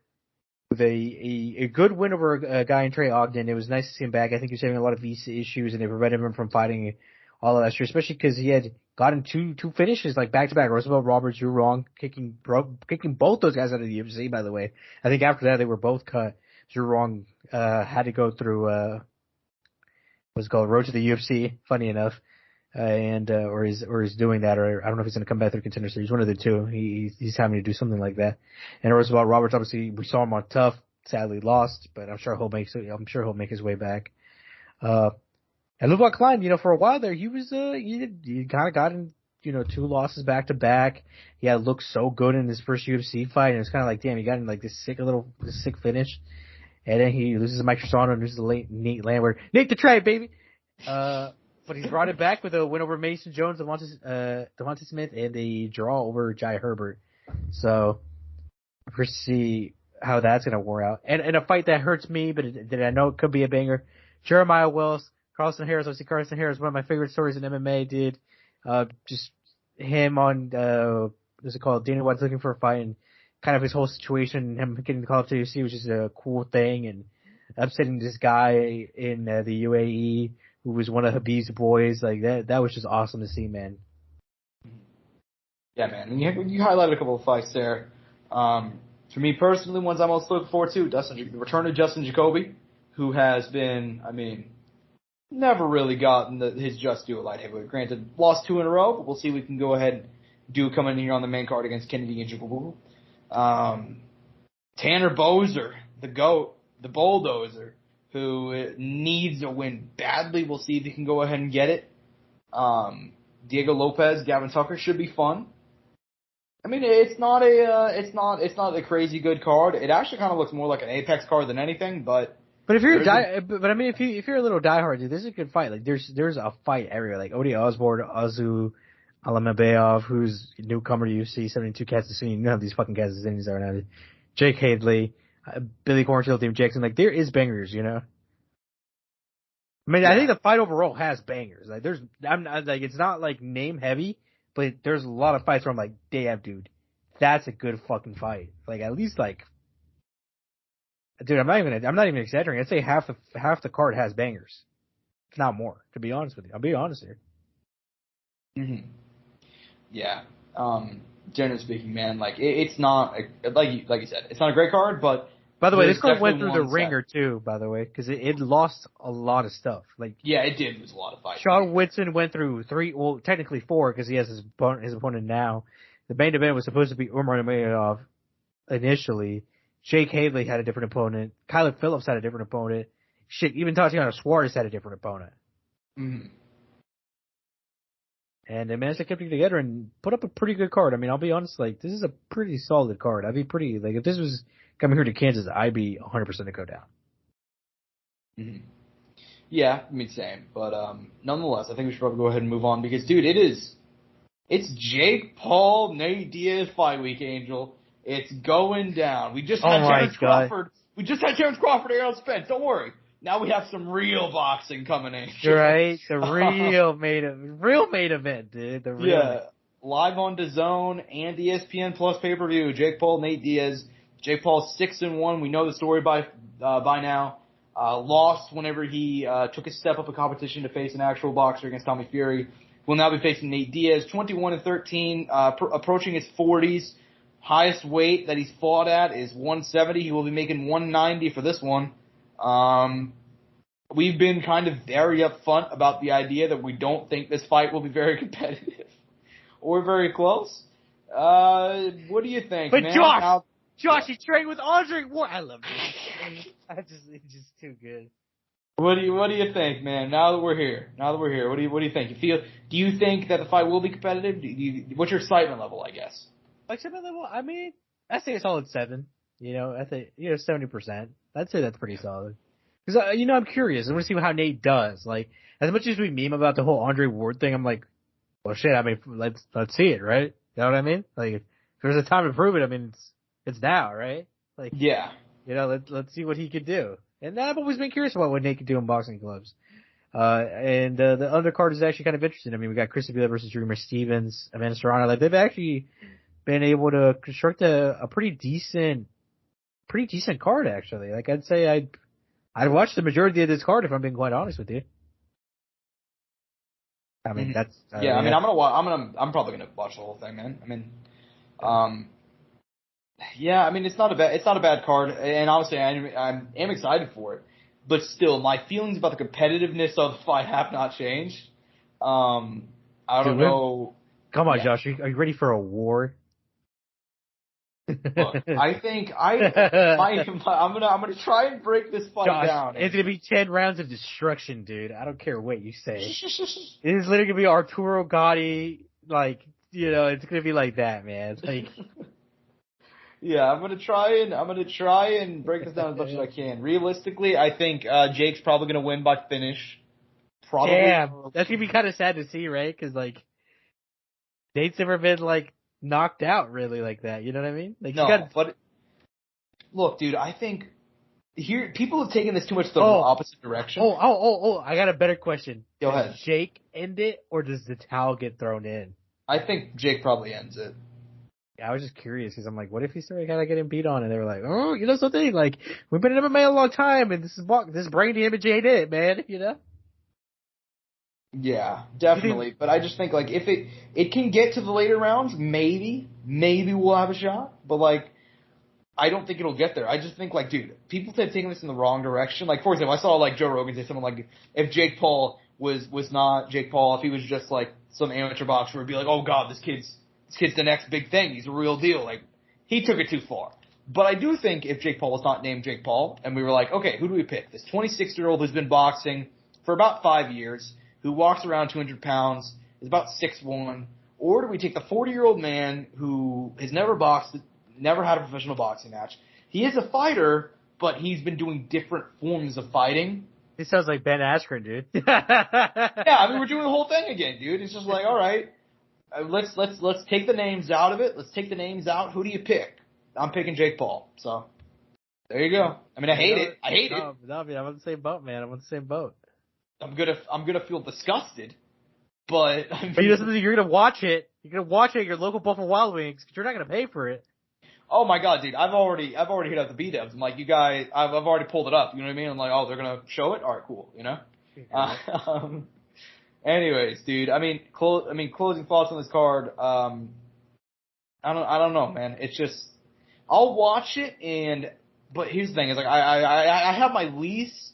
with a good win over a guy in Trey Ogden. It was nice to see him back. I think he was having a lot of visa issues, and they prevented him from fighting all of last year, especially because he had gotten two finishes back to back. Roosevelt Roberts, you're wrong, kicking both those guys out of the UFC. By the way, I think after that they were both cut. You're wrong. Had to go through what's it called Road to the UFC. Funny enough, or is doing that, or I don't know if he's going to come back through Contender Series. One of the two. He's having to do something like that. And Roosevelt Roberts, obviously, we saw him on Tough. Sadly lost, but I'm sure he'll make his way back. And Ludwig Klein, for a while there, he was he kind of got in, 2 losses back to back. He had looked so good in his first UFC fight, and it's kind of like, damn, he got in this sick finish, and then he loses to Mike Trisano and loses to Nate Landwehr. Nate the Trey, baby. But he's brought it back with a win over Mason Jones, Devontae Smith, and a draw over Jai Herbert. So we'll see how that's gonna wear out. And a fight that hurts me, but that I know it could be a banger. Jeremiah Wells, Carlson Harris. Obviously, Carlson Harris, one of my favorite stories in MMA. Did just him on what's it called? Dana White's looking for a fight, and kind of his whole situation, him getting called up to the UFC, which is a cool thing, and upsetting this guy in the UAE who was one of Habib's boys. That was just awesome to see, man. Yeah, man. And you highlighted a couple of fights there. For me personally, ones I'm most looking forward to, the return of Justin Jacoby, who has been, never really gotten his just due at light heavyweight. Granted, lost 2 in a row, but we'll see if we can go ahead and do coming in here on the main card against Kennedy and Jacoby. Tanner Boser, the GOAT, the bulldozer, who needs a win badly. We'll see if he can go ahead and get it. Diego Lopez, Gavin Tucker should be fun. I mean, it's not a crazy good card. It actually kind of looks more like an Apex card than anything, but if you're if you're a little diehard, dude, this is a good fight. Like there's a fight everywhere. Like Odi Osborne, Azu Alamabayov, who's a newcomer to UFC, 72 Kazakhstan. None of these fucking Kazakhstanis are now. Jake Hadley, Billy Cornfield, Dave Jackson. Like there is bangers, you know. I mean, I think the fight overall has bangers. Like it's not like name heavy, but there's a lot of fights where I'm like, damn, dude, that's a good fucking fight. Like at least like, dude, I'm not even exaggerating. I'd say half the card has bangers, if not more. To be honest with you, I'll be honest here. Mm-hmm. Yeah. Generally speaking, man, like it's not like you said, it's not a great card, but. By the way, this card went through the ringer too, by the way, because it lost a lot of stuff. Like yeah, it did lose a lot of fights. Sean Whitson went through technically 4 because he has his opponent now. The main event was supposed to be Umar Nurmagomedov initially. Jake Hadley had a different opponent. Kyler Phillips had a different opponent. Shit, even Tatiana Suarez had a different opponent. Mm-hmm. And they managed to keep it together and put up a pretty good card. I mean, I'll be honest, like, this is a pretty solid card. I'd be pretty, like, if this was coming here to Kansas, I'd be 100% to go down. Mm-hmm. Yeah, I mean, same. But, nonetheless, I think we should probably go ahead and move on because, dude, it's Jake Paul, Nate Diaz fight week, Angel. It's going down. We just had Terence Crawford. We just had Terence Crawford, Errol Spence. Don't worry. Now we have some real boxing coming in. Right, the real main event, dude. Live on DAZN and ESPN Plus pay-per-view. Jake Paul, Nate Diaz. Jake Paul's 6-1. We know the story by now. Lost whenever he took a step up in competition to face an actual boxer against Tommy Fury. Will now be facing Nate Diaz, 21-13, approaching his 40s. Highest weight that he's fought at is 170. He will be making 190 for this one. We've been kind of very upfront about the idea that we don't think this fight will be very competitive or very close. What do you think, but man? Josh, he trained with Andre Ward. I love this. It's just too good. What do you think, man? Now that we're here, what do you think? Do you think that the fight will be competitive? What's your excitement level, I guess? Excitement level? I mean, I'd say a solid 7. You know, I think 70%. I'd say that's pretty solid. Because I'm curious. I want to see how Nate does. Like, as much as we meme about the whole Andre Ward thing, I'm like, well, shit. I mean, let's see it, right? You know what I mean? Like, if there's a time to prove it, I mean, it's now, right? Like, yeah. You know, let's see what he could do. And I've always been curious about what Nate could do in boxing gloves. And the undercard is actually kind of interesting. I mean, we got Chris Avila versus Dreamer Stevens, Amanda Serrano. Like, they've actually been able to construct a pretty decent card, actually. Like, I'd say I'd watch the majority of this card if I'm being quite honest with you. I mean, that's yeah. I mean, I'm probably gonna watch the whole thing, man. I mean, yeah. I mean, it's not a bad card, and obviously I am excited for it. But still, my feelings about the competitiveness of the fight have not changed. I don't know. Come on, Josh. Are you ready for a war? Look, I think I'm gonna try and break this fight down. It's gonna be 10 rounds of destruction, dude. I don't care what you say. It's literally gonna be Arturo Gatti, like, you know, it's gonna be like that, man. It's like, yeah, I'm gonna try and break this down as much as I can. Realistically, I think Jake's probably gonna win by finish. Probably. Damn, that's gonna be kind of sad to see, right? Because like, Nate's never been like knocked out really like that, you know what I mean? Like, but look, dude, I think here people have taken this too much the opposite direction. I got a better question. Go ahead. Does Jake end it, or does the towel get thrown in? I think Jake probably ends it. Yeah, I was just curious because I'm like, what if he started kind of getting beat on, and they were like, oh, you know something? Like, we've been in MMA a long time, and this brain damage ain't it, man, you know? Yeah, definitely. But I just think, like, if it can get to the later rounds, maybe we'll have a shot. But, like, I don't think it'll get there. I just think, like, dude, people have taken this in the wrong direction. Like, for example, I saw, like, Joe Rogan say something like, if Jake Paul was not Jake Paul, if he was just, like, some amateur boxer, would be like, oh, God, this kid's the next big thing. He's a real deal. Like, he took it too far. But I do think if Jake Paul was not named Jake Paul, and we were like, okay, who do we pick? This 26-year-old who's been boxing for about 5 years, who walks around 200 pounds, is about 6'1", or do we take the 40-year-old man who has never boxed, never had a professional boxing match? He is a fighter, but he's been doing different forms of fighting. He sounds like Ben Askren, dude. Yeah, I mean, we're doing the whole thing again, dude. It's just like, all right, let's take the names out of it. Let's take the names out. Who do you pick? I'm picking Jake Paul. So there you go. I mean, I hate it. No, I'm on the same boat, man. I'm on the same boat. I'm gonna feel disgusted, but I mean, but you're gonna watch it. You're gonna watch it at your local Buffalo Wild Wings because you're not gonna pay for it. Oh my god, dude! I've already hit up the B-dubs. I'm like, you guys, I've already pulled it up. You know what I mean? I'm like, oh, they're gonna show it. All right, cool. You know. Anyways, dude. I mean, closing thoughts on this card. I don't know, man. It's just, I'll watch it, but here's the thing: is like I have my least.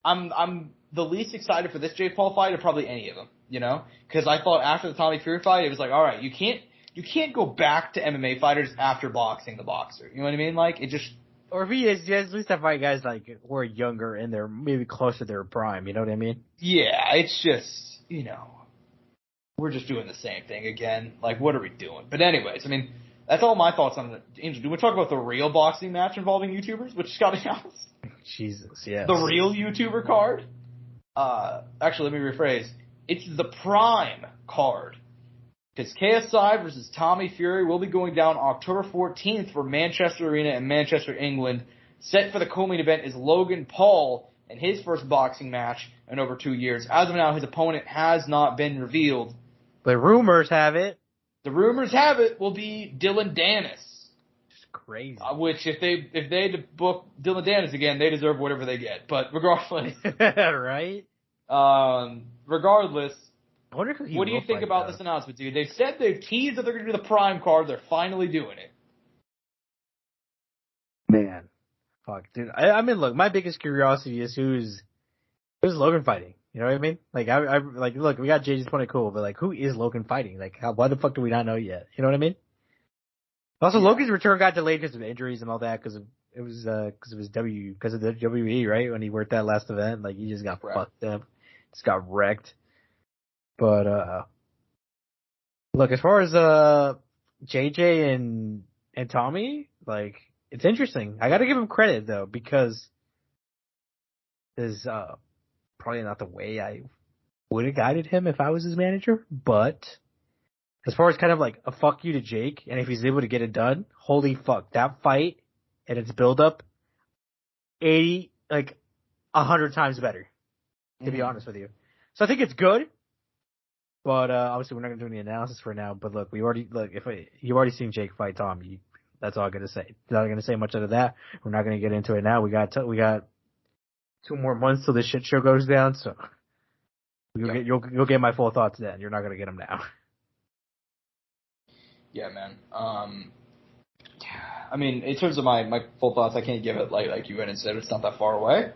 I'm the least excited for this Jake Paul fight of probably any of them. You know, because I thought after the Tommy Fury fight, it was like, all right, you can't go back to MMA fighters after boxing the boxer. You know what I mean? Like, it just... Or if he is, at least have fight guys like who are younger and they're maybe close to their prime. You know what I mean? Yeah, it's just, you know, we're just doing the same thing again. Like, what are we doing? But anyways, I mean, that's all my thoughts on it. Angel, do we talk about the real boxing match involving YouTubers, which got announced? Jesus, yes. The real YouTuber card? Actually, let me rephrase. It's the Prime card. Because KSI versus Tommy Fury will be going down October 14th for Manchester Arena in Manchester, England. Set for the co-main event is Logan Paul in his first boxing match in over 2 years. As of now, his opponent has not been revealed. But rumors have it. The rumors have it will be Dylan Dennis. It's crazy. Which, if they book Dylan Dennis again, they deserve whatever they get. But regardless. Right? Regardless. I wonder who he what do you think about this announcement, dude? They've said they've teased that they're going to do the Prime card. They're finally doing it. Man. Fuck, dude. I mean, look, my biggest curiosity is who's Logan fighting? You know what I mean? Like, look, we got JJ's 20 cool, but like, who is Logan fighting? Like, why the fuck do we not know yet? You know what I mean? Also, yeah. Logan's return got delayed because of injuries and all that, because of the WWE, right? When he worked that last event, like, he just got fucked up. Just got wrecked. But, look, as far as, JJ and Tommy, like, it's interesting. I gotta give him credit, though, because this is, probably not the way I would have guided him if I was his manager, but as far as kind of like a fuck you to Jake, and if he's able to get it done, holy fuck, that fight and its build up, 100 times better, to be honest with you. So I think it's good. But obviously, we're not going to do any analysis for now. But look, you've already seen Jake fight Tom. That's all I'm going to say. Not going to say much out of that. We're not going to get into it now. We got 2 more months till this shit show goes down. So you'll get my full thoughts then. You're not going to get them now. Yeah, man. I mean, in terms of my full thoughts, I can't give it like you went and said. It's not that far away.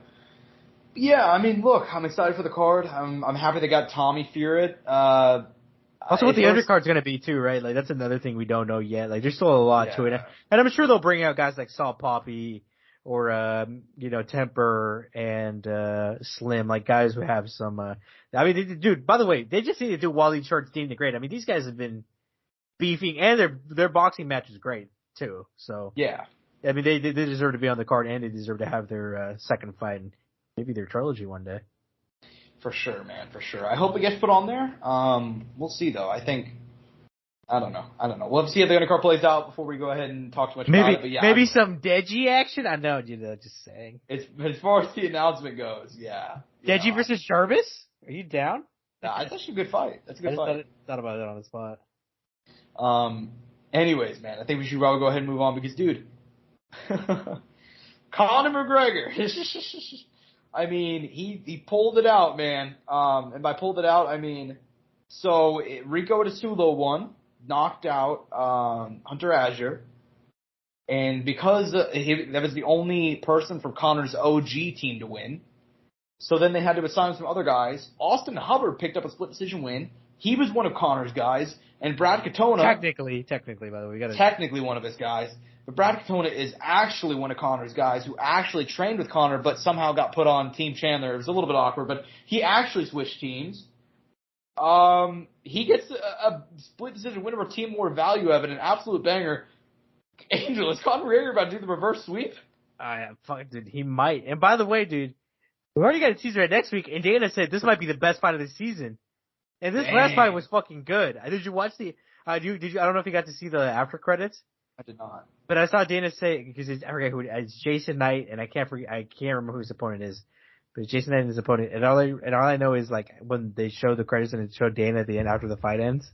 Yeah, I mean, look, I'm excited for the card. I'm happy they got Tommy Fury. Also, what the undercard's going to be too, right? Like, that's another thing we don't know yet. Like, there's still a lot to it, and I'm sure they'll bring out guys like Salt Poppy or Temper and Slim, like guys who have some. I mean, dude. By the way, they just need to do Wally Short's Dean the Great. I mean, these guys have been beefing, and their boxing match is great too. So yeah, I mean, they deserve to be on the card, and they deserve to have their second fight. And maybe their trilogy one day. For sure, man. For sure. I hope it gets put on there. We'll see, though. I don't know. We'll have to see how the undercard plays out before we go ahead and talk too much about it. But yeah, maybe some Deji action? I know, just saying. As far as the announcement goes, yeah. Deji versus Jarvis? Are you down? Nah, that's actually a good fight. That's a good fight. Thought about it on the spot. Anyways, man, I think we should probably go ahead and move on because, dude, Conor McGregor. I mean, he pulled it out, man. And by pulled it out, I mean, Rico Adesanya won, knocked out Hunter Azure, and because that was the only person from Conor's OG team to win, so then they had to assign some other guys. Austin Hubbard picked up a split decision win. he was one of Conor's guys, and Brad Katona... Technically, by the way. Technically one of his guys. But Brad Katona is actually one of Conor's guys who actually trained with Conor, but somehow got put on Team Chandler. It was a little bit awkward, but he actually switched teams. He gets a split decision win over Team More Value of it, an absolute banger. Angel, is Conor McGregor about to do the reverse sweep? Fuck, dude, he might. And by the way, dude, we already got a teaser right next week, and Dana said this might be the best fight of the season. And this last fight was fucking good. Did you watch the? I don't know if you got to see the after credits. I did not. But I saw Dana say, because I forget who it's Jason Knight, and I can't remember who his opponent is. But it's Jason Knight and his opponent, and all I know is like when they show the credits and it showed Dana at the end after the fight ends,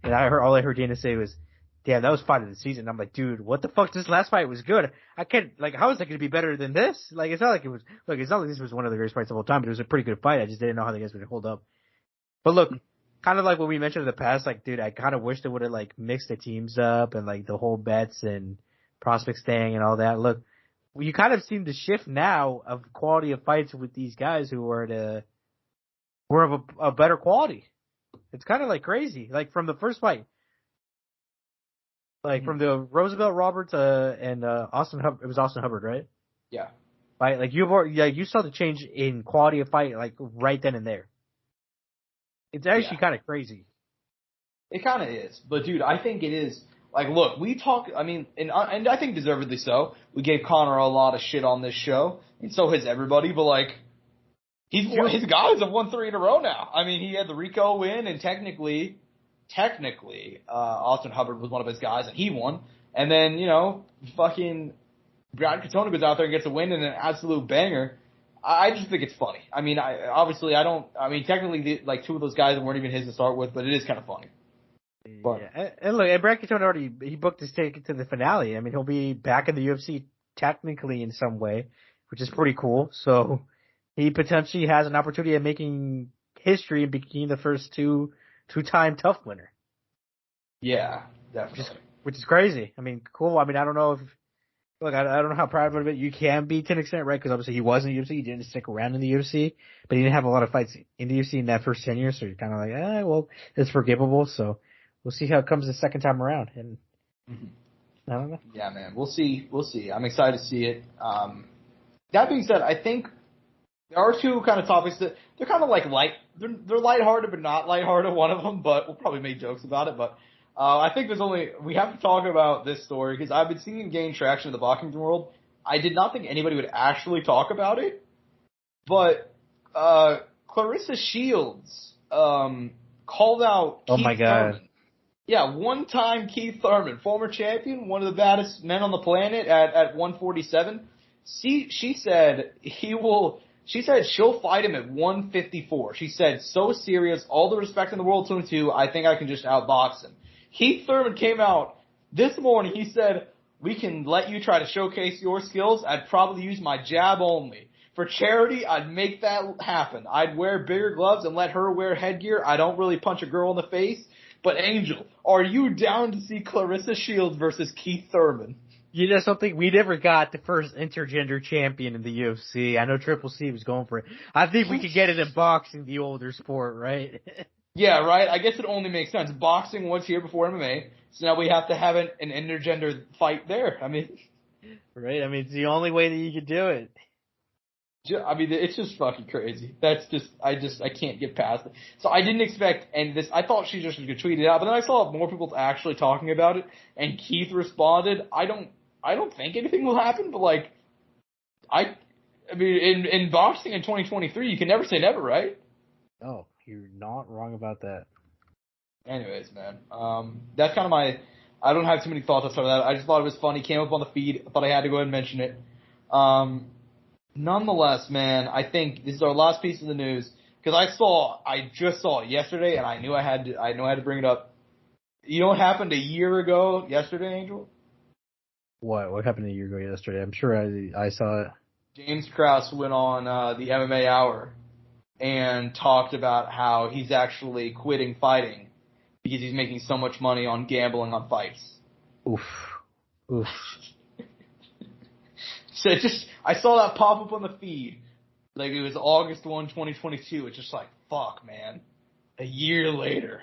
and all I heard Dana say was, "Damn, that was fight of the season." And I'm like, dude, what the fuck? This last fight was good. I can't how is that going to be better than this? Like, it's not like it was. Look, it's not like this was one of the greatest fights of all time, but it was a pretty good fight. I just didn't know how the guys would hold up. But look, kind of like what we mentioned in the past, like, dude, I kind of wish they would have like mixed the teams up and like the whole bets and prospect staying and all that. Look, you kind of seen the shift now of quality of fights with these guys who were of a better quality. It's kind of like crazy. Like from the first fight, like from the Roosevelt Roberts and Austin Hubbard. It was Austin Hubbard, right? Yeah. Right. Like you saw the change in quality of fight like right then and there. It's actually kind of crazy. It kind of is, but dude, I think it is. Like, look, we talk. I mean, and I think deservedly so. We gave Conor a lot of shit on this show, and so has everybody. But like, his guys have won 3 in a row now. I mean, he had the Rico win, and technically, Austin Hubbard was one of his guys, and he won. And then fucking Brad Katona goes out there and gets a win and an absolute banger. I just think it's funny. I mean, technically, like 2 of those guys weren't even his to start with, but it is kind of funny. But, yeah. And look, Brad Katona he booked his ticket to the finale. I mean, he'll be back in the UFC technically in some way, which is pretty cool. So he potentially has an opportunity of making history and being the first two-time tough winner. Yeah, definitely. Which is crazy. I mean, cool. I mean, I don't know I don't know how proud of it you can be to an extent, right? Because obviously he was in the UFC. He didn't stick around in the UFC, but he didn't have a lot of fights in the UFC in that first 10 years. So you're kind of like, well, it's forgivable. So we'll see how it comes the second time around. And I don't know. Yeah, man. We'll see. I'm excited to see it. That being said, I think there are 2 kind of topics that they're kind of like they're lighthearted, but not lighthearted, one of them, but we'll probably make jokes about it. But I think we have to talk about this story because I've been seeing it gain traction in the boxing world. I did not think anybody would actually talk about it, but Clarissa Shields called out Keith Thurman. Yeah, one-time Keith Thurman, former champion, one of the baddest men on the planet at 147. She said she'll fight him at 154. She said, so serious, all the respect in the world to him too, I think I can just outbox him. Keith Thurman came out this morning. He said, we can let you try to showcase your skills. I'd probably use my jab only. For charity, I'd make that happen. I'd wear bigger gloves and let her wear headgear. I don't really punch a girl in the face. But Angel, are you down to see Clarissa Shields versus Keith Thurman? You know something? We never got the first intergender champion in the UFC. I know Triple C was going for it. I think we could get it in boxing, the older sport, right? Yeah, right. I guess it only makes sense. Boxing was here before MMA, so now we have to have an intergender fight there. I mean, right? I mean, it's the only way that you could do it. I mean, it's just fucking crazy. That's just, I can't get past it. So I didn't expect, I thought she just was going to tweet it out, but then I saw more people actually talking about it, and Keith responded, I don't think anything will happen, but like, I mean, in boxing in 2023, you can never say never, right? Oh, you're not wrong about that. Anyways, man, that's kind of I don't have too many thoughts outside of that. I just thought it was funny, came up on the feed, I thought I had to go ahead and mention it. Nonetheless, man, I think this is our last piece of the news because I just saw it yesterday, and I knew I had to bring it up. You know what happened a year ago yesterday, Angel? What happened a year ago yesterday? I'm sure I saw it. James Krause went on the MMA Hour and talked about how he's actually quitting fighting because he's making so much money on gambling on fights. Oof. So I saw that pop up on the feed. Like it was August 1, 2022. It's just like, fuck, man. A year later.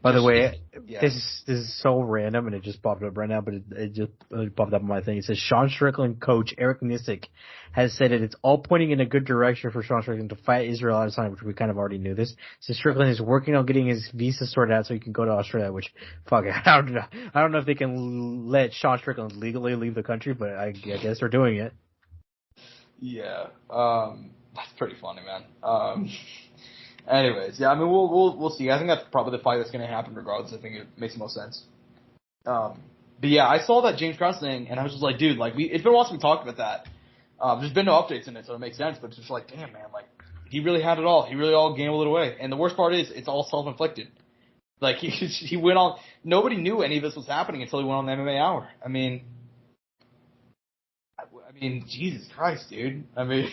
By the way, yeah. this is so random, and it just popped up right now, but it just popped up on my thing. It says Sean Strickland coach Eric Nissick has said that it's all pointing in a good direction for Sean Strickland to fight Israel Adesanya, which we kind of already knew this. So Strickland is working on getting his visa sorted out so he can go to Australia, which, fuck, I don't know if they can let Sean Strickland legally leave the country, but I guess they're doing it. Yeah, that's pretty funny, man. Anyways, yeah, I mean, we'll see. I think that's probably the fight that's going to happen regardless. I think it makes the most sense. But yeah, I saw that James Cross thing, and I was just like, dude, like, it's been a while since we talked about that. There's been no updates in it, so it makes sense, but it's just like, damn, man, like, he really had it all. He really all gambled it away. And the worst part is, it's all self-inflicted. Like, he went on, nobody knew any of this was happening until he went on the MMA Hour. I mean, Jesus Christ, dude. I mean,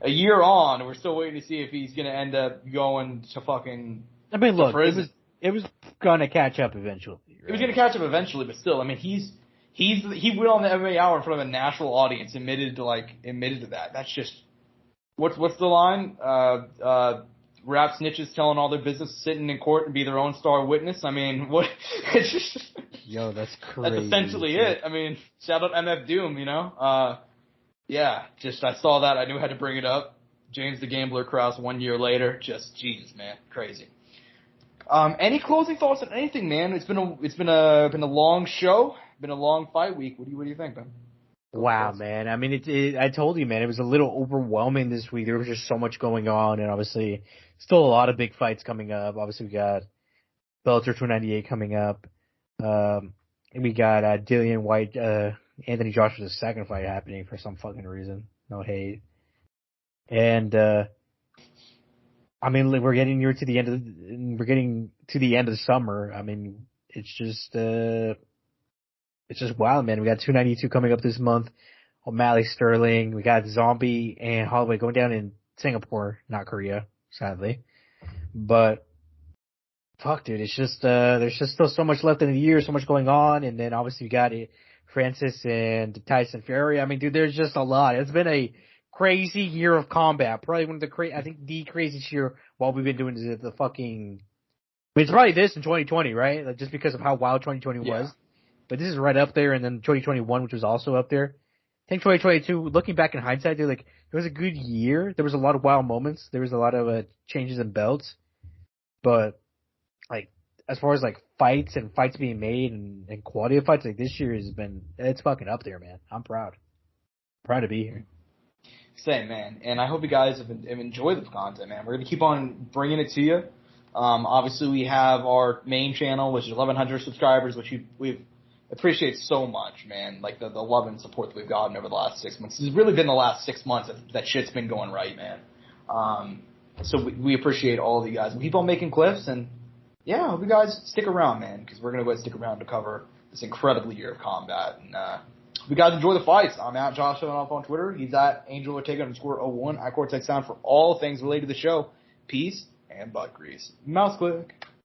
a year on, we're still waiting to see if he's going to end up going to fucking look, prison. It was going to catch up eventually. Right? It was going to catch up eventually, but still, I mean, he went on the MMA Hour in front of a national audience, admitted to that. That's just, what's the line? Rap snitches telling all their business, sitting in court and be their own star witness. I mean, what? It's just, yo, that's crazy. That's essentially it. I mean, shout out MF Doom, you know? Yeah, just, I saw that. I knew I had to bring it up. James the Gambler Krause 1 year later. Just, Jesus, man. Crazy. Any closing thoughts on anything, man? It's been a long show. Been a long fight week. What do you think, man? Wow, man. I mean, I told you, man, it was a little overwhelming this week. There was just so much going on, and obviously still a lot of big fights coming up. Obviously, we got Bellator 298 coming up. And we got Dillian White, Anthony Joshua's second fight happening for some fucking reason. No hate. And I mean, we're getting to the end of the summer. I mean, it's just wild, man. We got 292 coming up this month. O'Malley, Sterling. We got Zombie and Holloway going down in Singapore, not Korea, sadly. But fuck, dude, it's just there's just still so much left in the year, so much going on, and then obviously we got it, Francis and Tyson Fury. I mean, dude, there's just a lot. It's been a crazy year of combat. Probably one of the I think the craziest year while we've been doing the fucking. I mean, it's probably this in 2020, right? Like, just because of how wild 2020 was. But this is right up there, and then 2021, which was also up there. I think 2022, looking back in hindsight, dude, like, it was a good year. There was a lot of wild moments. There was a lot of changes in belts. But, like, as far as, like, fights being made and quality of fights, like, this year it's fucking up there, man. I'm proud. Proud to be here. Same, man. And I hope you guys have enjoyed the content, man. We're going to keep on bringing it to you. Obviously, we have our main channel, which is 1,100 subscribers, which we've appreciate so much, man. Like, the love and support that we've gotten over the last 6 months. It's really been the last 6 months that shit's been going right, man. So we appreciate all of you guys. We keep on making clips, and yeah, I hope you guys stick around, man, because we're going to go ahead and stick around to cover this incredible year of combat. And hope you guys enjoy the fights. I'm at Josh Evanoff on Twitter. He's at Angel Ortega _01 at Courtside Sound for all things related to the show. Peace and butt grease. Mouse click.